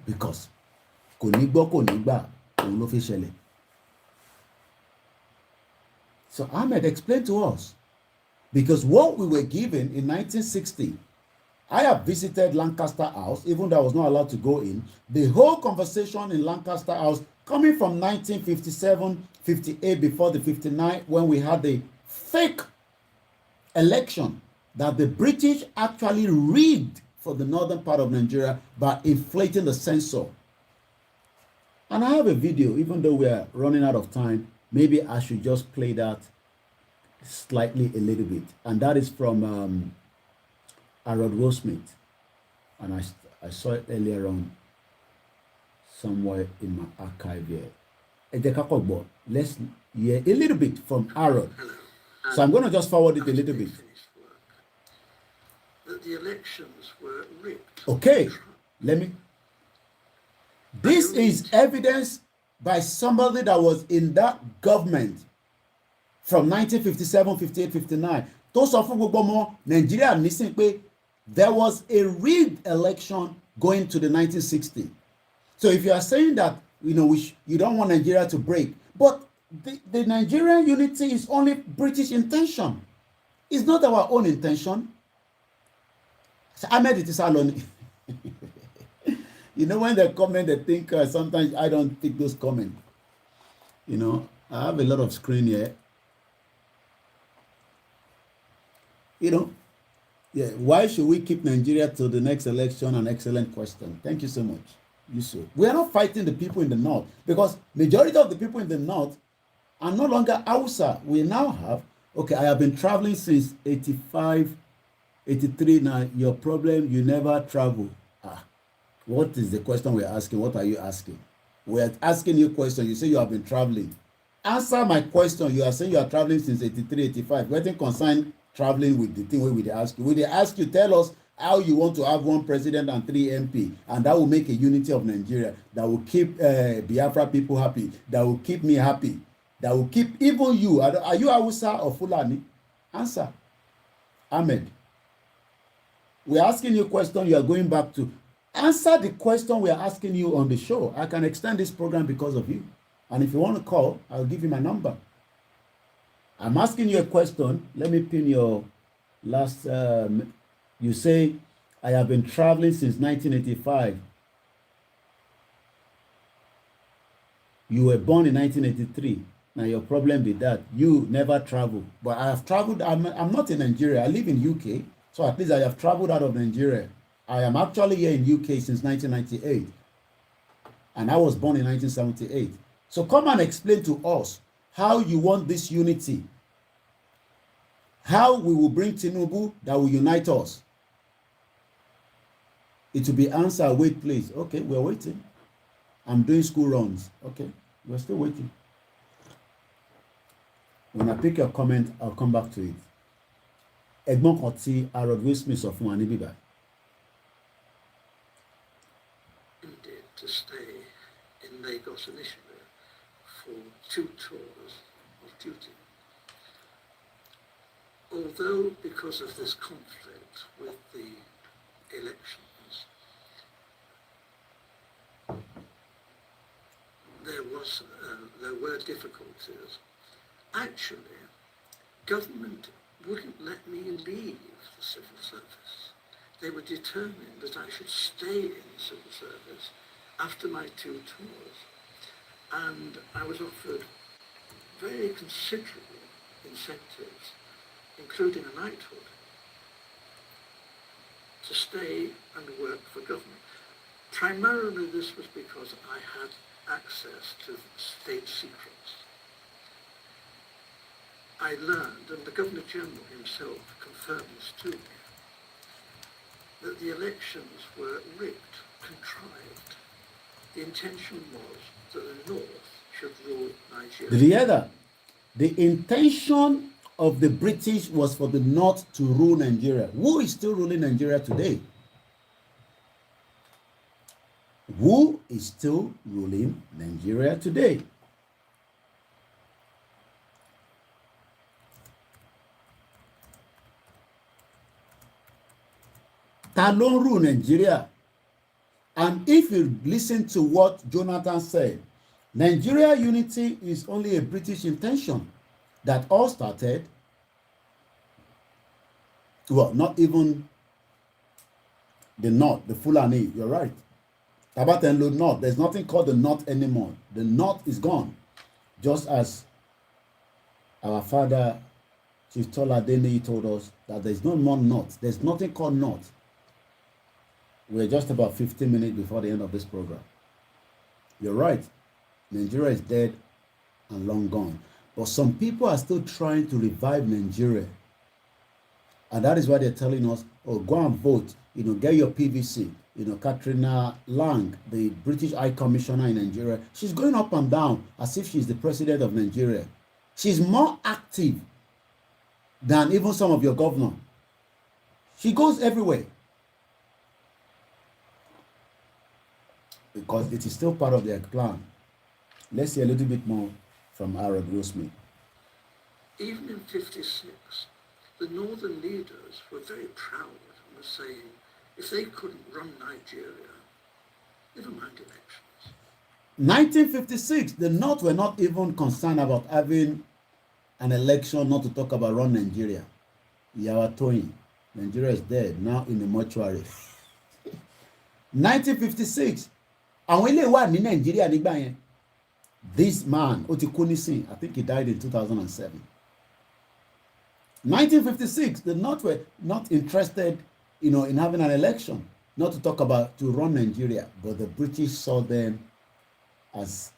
Because so Ahmed explained to us, because what we were given in 1960, I have visited Lancaster House, even though I was not allowed to go in. The whole conversation in Lancaster House, coming from 1957, 58, before the 59, when we had the fake election that the British actually rigged for the northern part of Nigeria by inflating the census. And I have a video, even though we are running out of time, maybe I should just play that slightly a little bit. And that is from Harold Goldsmith, and I saw it earlier on somewhere in my archive here. Let's hear a little bit from Harold. So I'm going to just forward it a little bit. That the elections were rigged. Okay, let me. This is evidence by somebody that was in that government from 1957, 58, 59. tó sọ fún gbogbo ọmọ Nàìjíríà nísìn pé there was a rigged election going to the 1960. So if you are saying that, you know, you don't want Nigeria to break, but the Nigerian unity is only British intention. It's not our own intention. So Ahmed, it is alone. You know, when they comment, they think sometimes I don't think those comments. You know, I have a lot of screen here. You know, yeah. Why should we keep Nigeria till the next election? An excellent question. Thank you so much. Yusuf. We are not fighting the people in the north because majority of the people in the north are no longer Hausa. We now have, okay, I have been traveling since 85, 83. Now, your problem, you never travel. What is the question we're asking? What are you asking? We're asking you a question. You say you have been traveling. Answer my question. You are saying you are traveling since 83, 85. What concern traveling with the thing where we ask you? Will they ask you, tell us how you want to have 1 president and 3 MP, and that will make a unity of Nigeria, that will keep Biafra people happy, that will keep me happy, that will keep even you. Are you Hausa or Fulani? Answer. Ahmed. We're asking you a question, you are going back to. Answer the question we are asking you on the show. I can extend this program because of you. And if you want to call, I'll give you my number. I'm asking you a question. Let me pin your last. You say, I have been traveling since 1985. You were born in 1983. Now your problem with that, you never travel. But I have traveled. I'm not in Nigeria. I live in UK. So at least I have traveled out of Nigeria. I am actually here in UK since 1998. And I was born in 1978. So come and explain to us how you want this unity. How we will bring Tinubu that will unite us. It will be answer, wait please. Okay, we're waiting. I'm doing school runs. Okay, we're still waiting. When I pick your comment, I'll come back to it. Ẹ̀gbọ́n kan tí Harold Will Smith sọ fún wa ní bíbá. To stay in Lagos initially for 2 tours of duty. Although because of this conflict with the elections, there were difficulties. Actually, government wouldn't let me leave the civil service. They were determined that I should stay in the civil service after my 2 tours. And I was offered very considerable incentives, including a knighthood, to stay and work for government. Primarily this was because I had access to state secrets. I learned, and the Governor General himself confirmed this to me, that the elections were rigged, contrived. The intention was that the North should rule Nigeria. Did you hear that? The intention of the British was for the North to rule Nigeria. Who is still ruling Nigeria today? Who is still ruling Nigeria today? Ta ló ń rule Nigeria? And if you listen to what Jonathan said, Nigeria unity is only a British intention that all started, well, not even the North, the Fulani, you're right. Tabat and Lord North, there's nothing called the North anymore. The North is gone. Just as our father, Chief Tola Deni, told us that there's no more North. There's nothing called North. We're just about 15 minutes before the end of this program. You're right. Nigeria is dead and long gone. But some people are still trying to revive Nigeria. And that is why they're telling us, oh, go and vote. You know, get your PVC. You know, Katrina Lang, the British High Commissioner in Nigeria, she's going up and down as if she's the president of Nigeria. She's more active than even some of your governors. She goes everywhere. Because it is still part of their plan. Let's hear a little bit more from Harold Will Smith. Even in 56, the northern leaders were very proud and were saying, if they couldn't run Nigeria, never mind elections. 1956, the North were not even concerned about having an election, not to talk about run Nigeria. Yawa Toyin, Nigeria is dead, now in the mortuary. 1956, àwọn ilé wà ní Nigeria nígbà yẹn. This man, ó ti kú nísìn, I think he died in 2007. 1956, the North were not interested, in having an election, not to talk about to run Nigeria, but the British saw them as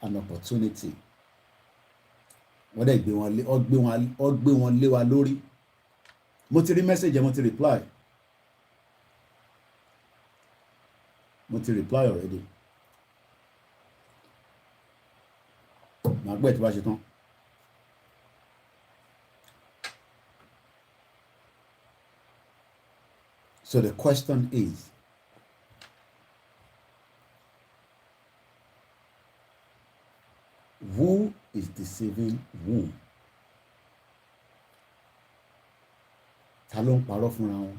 an opportunity. Wọ́n dẹ̀ gbé wọn lé wa lórí. Mo ti rí message, mo ti reply. Mo ti reply already. Màá gbé tí bá ṣe tán. So the question is, who is deceiving who? Ta ló ń parọ́ fúnra wọn?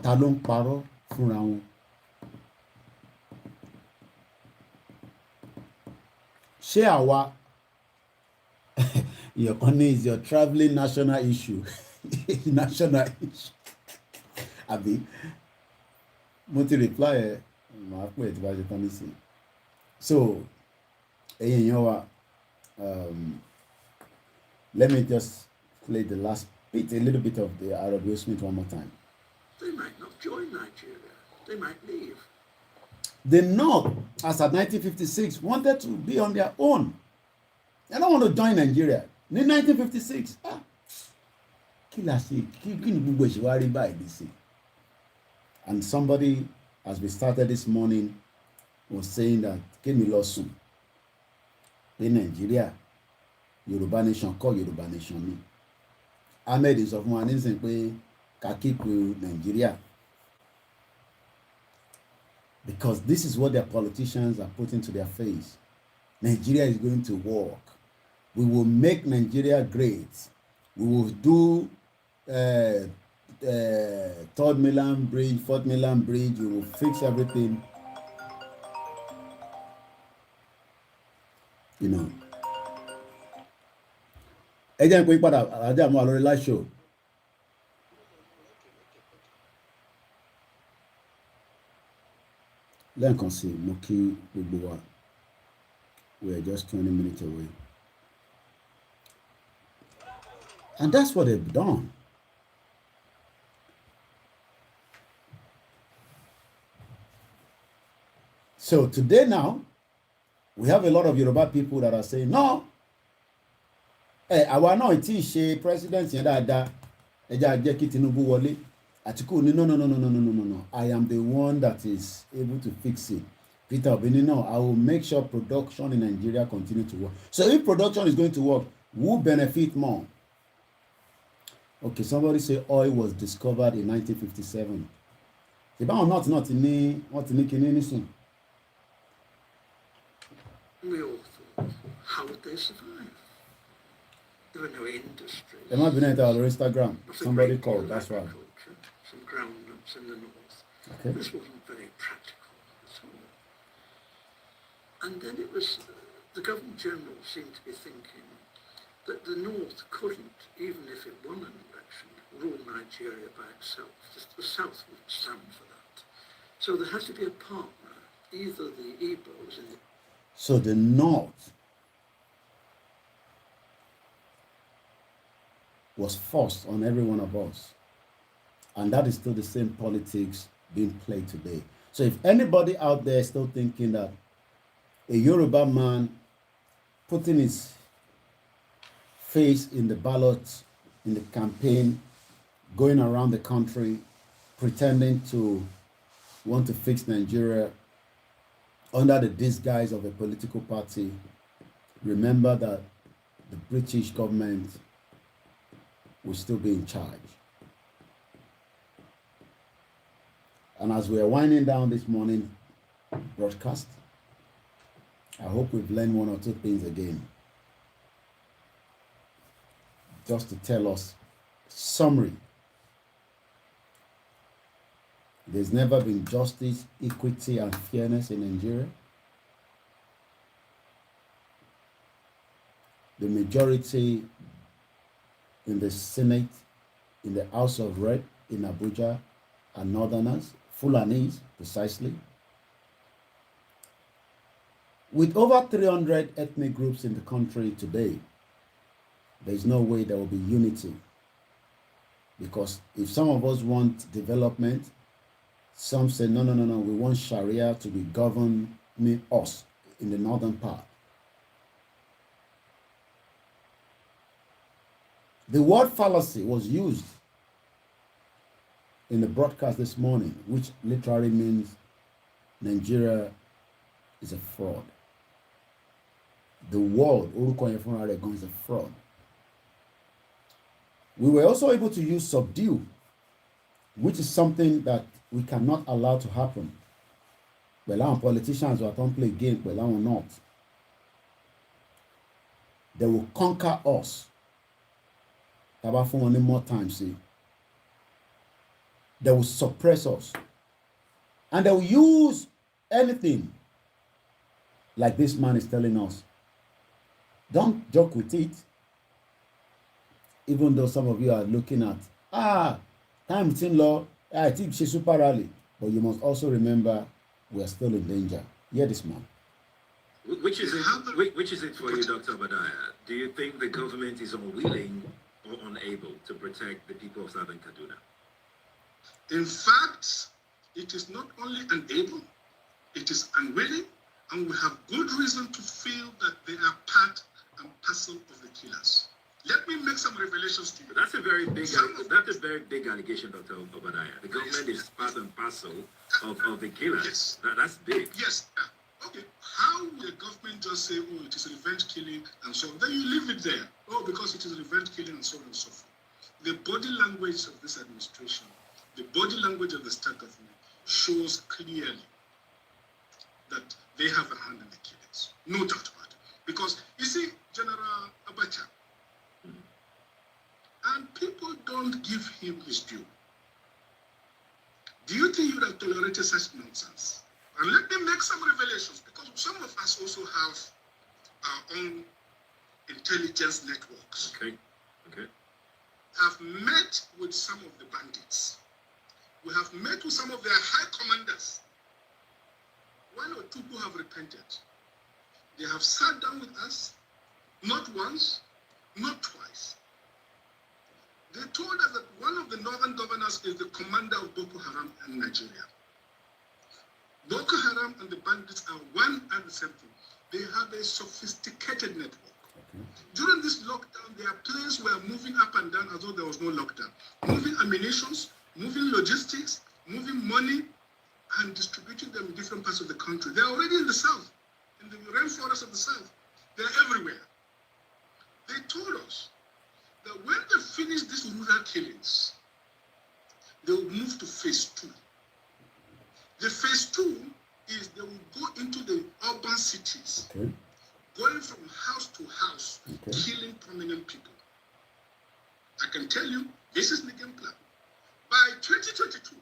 Ta ló ń parọ́ fúnra wọn? Ṣé àwa your honey is your traveling national issue? National issue. Àbí mo ti reply ẹ màá pè tí bá ṣe tán nísìnyí. So ẹ̀yin èèyàn wa, let me just play the last bit, a little bit of the Arab Will Smith one more time. They might not join Nigeria. They might leave. The North, as at 1956, wanted to be on their own. They don't want to join Nigeria. In 1956, kí ni gbogbo ìṣèwárí báyìí dì sí? And somebody, as we started this morning, was saying that kémi lọ sùn pé Nigeria, Yorùbá nation kọ́ Yorùbá nation ni. Ahmed sọ fún wa nísìnyí pé ká kíkù Nigeria. Because this is what their politicians are putting to their face. Nigeria is going to work. We will make Nigeria great. We will do third mainland bridge, fourth mainland bridge. We will fix everything. Ẹ jẹ́ n pé padà àrájà mọ́ àlórí live show. Lẹ́ẹ̀kan sí mo kí gbogbo wa. We are just 20 minutes away. And that's what they've done. So today now, we have a lot of Yoruba people that are saying, no, àwa náà tí ì ṣe president yẹn dáadáa, ẹ jẹ́ kí Tinubu wọlé. Atiku ni no. I am the one that is able to fix it. Peter Obi no, I will make sure production in Nigeria continue to work. So if production is going to work, who benefit more? Okay, somebody say oil was discovered in 1957. Ìbáwọn not ní wọ́n ti ní kíní nísìn. We all thought, how would they survive? There were no industries. There might be on Instagram. Somebody called, that's right. Some groundnuts in the north. Okay. This wasn't very practical at all. And then it was, the Governor General seemed to be thinking that the north couldn't, even if it won an election, rule Nigeria by itself. The south wouldn't stand for that. So there had to be a partner, either the Igbos in the... So the north was forced on every one of us. And that is still the same politics being played today. So if anybody out there is still thinking that a Yoruba man putting his face in the ballot, in the campaign, going around the country, pretending to want to fix Nigeria under the disguise of a political party, remember that the British government will still be in charge. And as we are winding down this morning, broadcast. I hope we've learned one or two things again. Just to tell us, summary. There's never been justice, equity, and fairness in Nigeria. The majority in the Senate, in the House of Rep in Abuja, are Northerners, Fulanis precisely. With over 300 ethnic groups in the country today, there is no way there will be unity. Because if some of us want development, some say, no, we want Sharia to be governing us in the northern part. The word fallacy was used in the broadcast this morning, which literally means Nigeria is a fraud. The word is a fraud. We were also able to use subdue, which is something that we cannot allow to happen. Well, our politicians will don't play game, well, our not. They will conquer us. Only more time, see. They will suppress us. And they will use anything like this man is telling us. Don't joke with it. Even though some of you are looking at, time is in law, I think she's super rally. But you must also remember we are still in danger. Hear this man. Which is it for you, Dr. Badaya? Do you think the government is unwilling or unable to protect the people of Southern Kaduna? In fact, it is not only unable, it is unwilling, and we have good reason to feel that they are part and parcel of the killers. Let me make some revelations to you. That's a very big allegation, Dr. Obadiah. The government is part and parcel of the killers. Yes. That's big. Yes. Okay. How will the government just say, oh, it is revenge killing and so on? Then you leave it there. Oh, because it is revenge killing and so on and so forth. The body language of this administration, the body language of the state government shows clearly that they have a hand in the killings. No doubt about it. Because, you see, General Abacha, and people don't give him his due. Do you think you would have tolerated such nonsense? And let me make some revelations, because some of us also have our own intelligence networks. Okay. Have met with some of the bandits. We have met with some of their high commanders. One or two who have repented. They have sat down with us, not once, not twice. They told us that one of the northern governors is the commander of Boko Haram in Nigeria. Boko Haram and the bandits are one and the same thing. They have a sophisticated network. During this lockdown, their planes were moving up and down as though there was no lockdown. Moving ammunitions, moving logistics, moving money, and distributing them in different parts of the country. They're already in the south, in the rainforest of the south. They're everywhere. They told us that when they finish these rural killings, they will move to phase 2. The phase 2 is they will go into the urban cities, going from house to house, killing prominent people. I can tell you, this is the game plan. By 2022,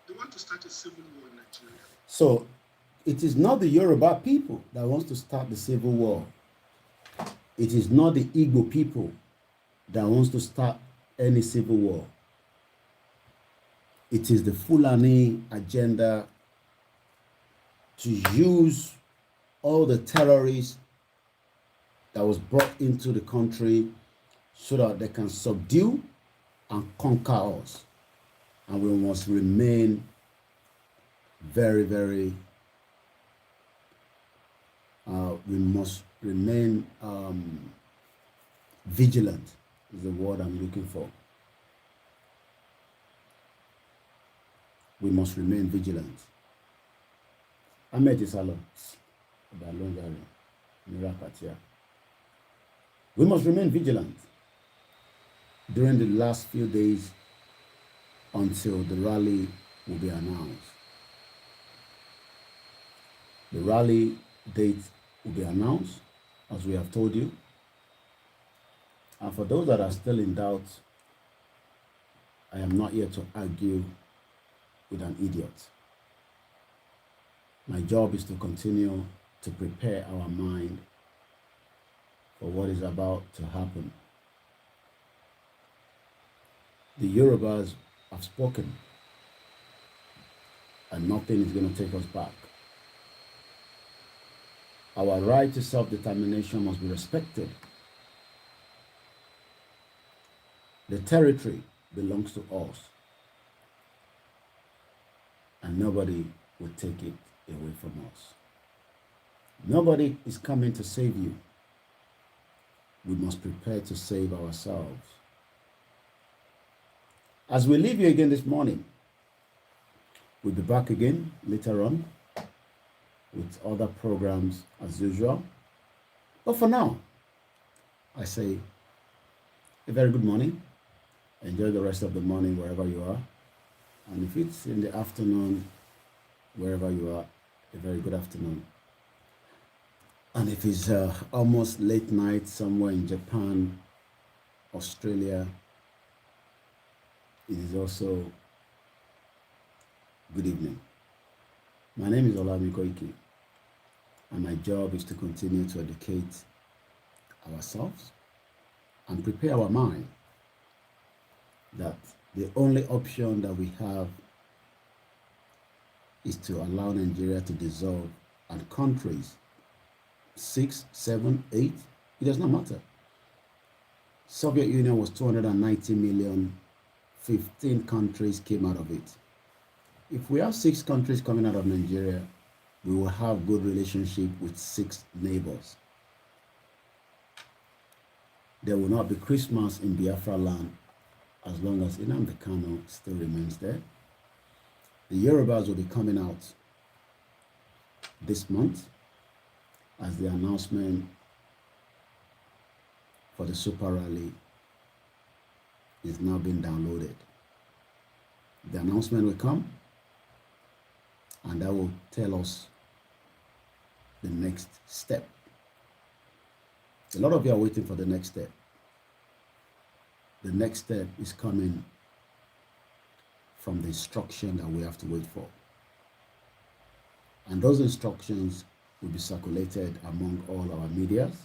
they want to start a civil war in Nigeria. So, it is not the Yoruba people that wants to start the civil war. It is not the Igbo people that wants to start any civil war. It is the Fulani agenda to use all the terrorists that was brought into the country so that they can subdue and conquer us. And we must remain very, very, vigilant is the word I'm looking for. We must remain vigilant. Ahmed Isalo, we must remain vigilant during the last few days until the rally will be announced. The rally date will be announced, as we have told you. And for those that are still in doubt, I am not here to argue with an idiot. My job is to continue to prepare our mind for what is about to happen. The Yorubas have spoken, and nothing is going to take us back. Our right to self-determination must be respected. The territory belongs to us, and nobody will take it away from us. Nobody is coming to save you. We must prepare to save ourselves. As we leave you again this morning, we'll be back again later on with other programs as usual. But for now, I say a very good morning. Enjoy the rest of the morning wherever you are. And if it's in the afternoon, wherever you are, a very good afternoon. And if it's almost late night somewhere in Japan, Australia, it is also good evening. My name is Olami Koiki, and my job is to continue to educate ourselves and prepare our mind that the only option that we have is to allow Nigeria to dissolve, and countries 6, 7, 8, it does not matter. Soviet Union was 290 million, 15 countries came out of it. If we have 6 countries coming out of Nigeria, we will have good relationship with 6 neighbors. There will not be Christmas in Biafra land as long as Nnamdi Kanu still remains there. The Yorubas will be coming out this month as the announcement for the Super Rally is now being downloaded. The announcement will come, and that will tell us the next step. A lot of you are waiting for the next step. The next step is coming from the instruction that we have to wait for. And those instructions will be circulated among all our medias,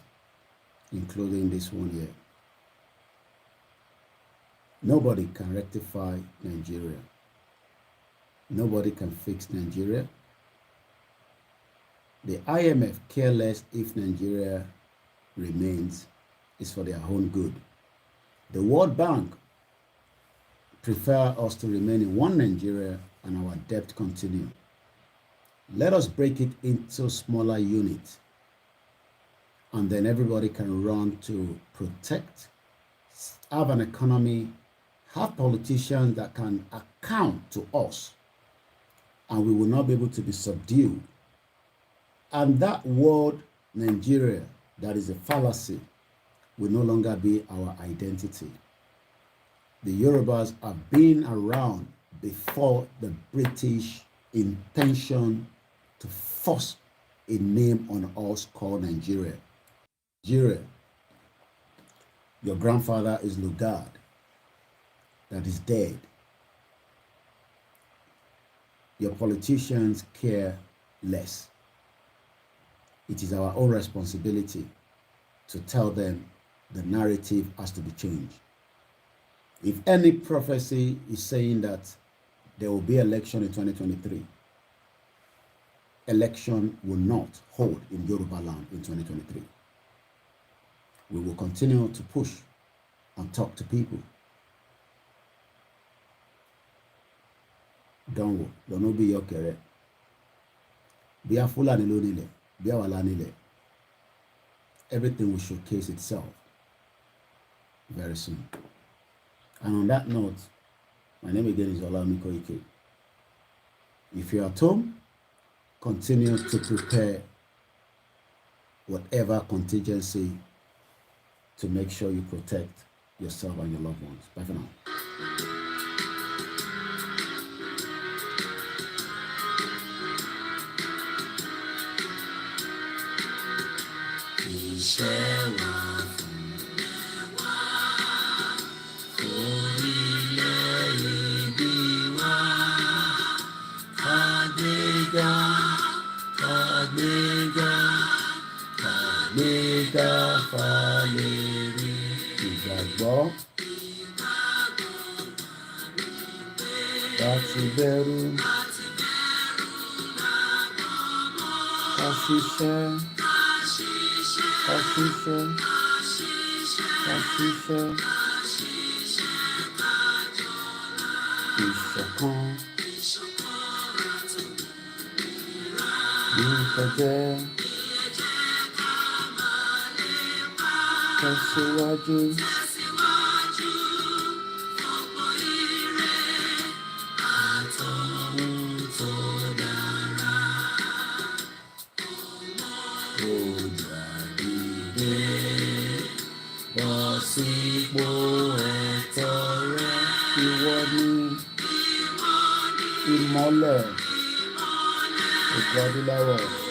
including this one here. Nobody can rectify Nigeria. Nobody can fix Nigeria. The IMF care less if Nigeria remains is for their own good. The World Bank prefer us to remain in one Nigeria and our debt continue. Let us break it into smaller units, and then everybody can run to protect, have an economy, have politicians that can account to us, and we will not be able to be subdued. And that word Nigeria, that is a fallacy, will no longer be our identity. The Yorubas have been around before the British intention to force a name on us called Nigeria. Nigeria, your grandfather is Lugard, that is dead. Your politicians care less. It is our own responsibility to tell them the narrative has to be changed. If any prophecy is saying that there will be election in 2023, election will not hold in Yoruba land in 2023. We will continue to push and talk to people. Don't be your kere. Be a Fulani lonile, be a Walanile. Everything will showcase itself very soon. And on that note, my name again is Olami Koiki. If you're at home, continue to prepare whatever contingency to make sure you protect yourself and your loved ones. Bye for now. ṣiṣẹ́ wa orílẹ̀-èdè wa kàgbéga kàgbéga kàgbéga fàlẹ́rì ìgbàgbọ́ láti bẹ̀rù ká ṣiṣẹ́ ká ṣiṣẹ́ ká ṣiṣẹ́ ìṣọ̀kan ìfẹ̀jẹ̀ tẹ̀síwájú. Sípò ẹ̀tọ́ rẹ ìwọ ni ìmọ́lẹ̀ ìgbàdúláwọ̀.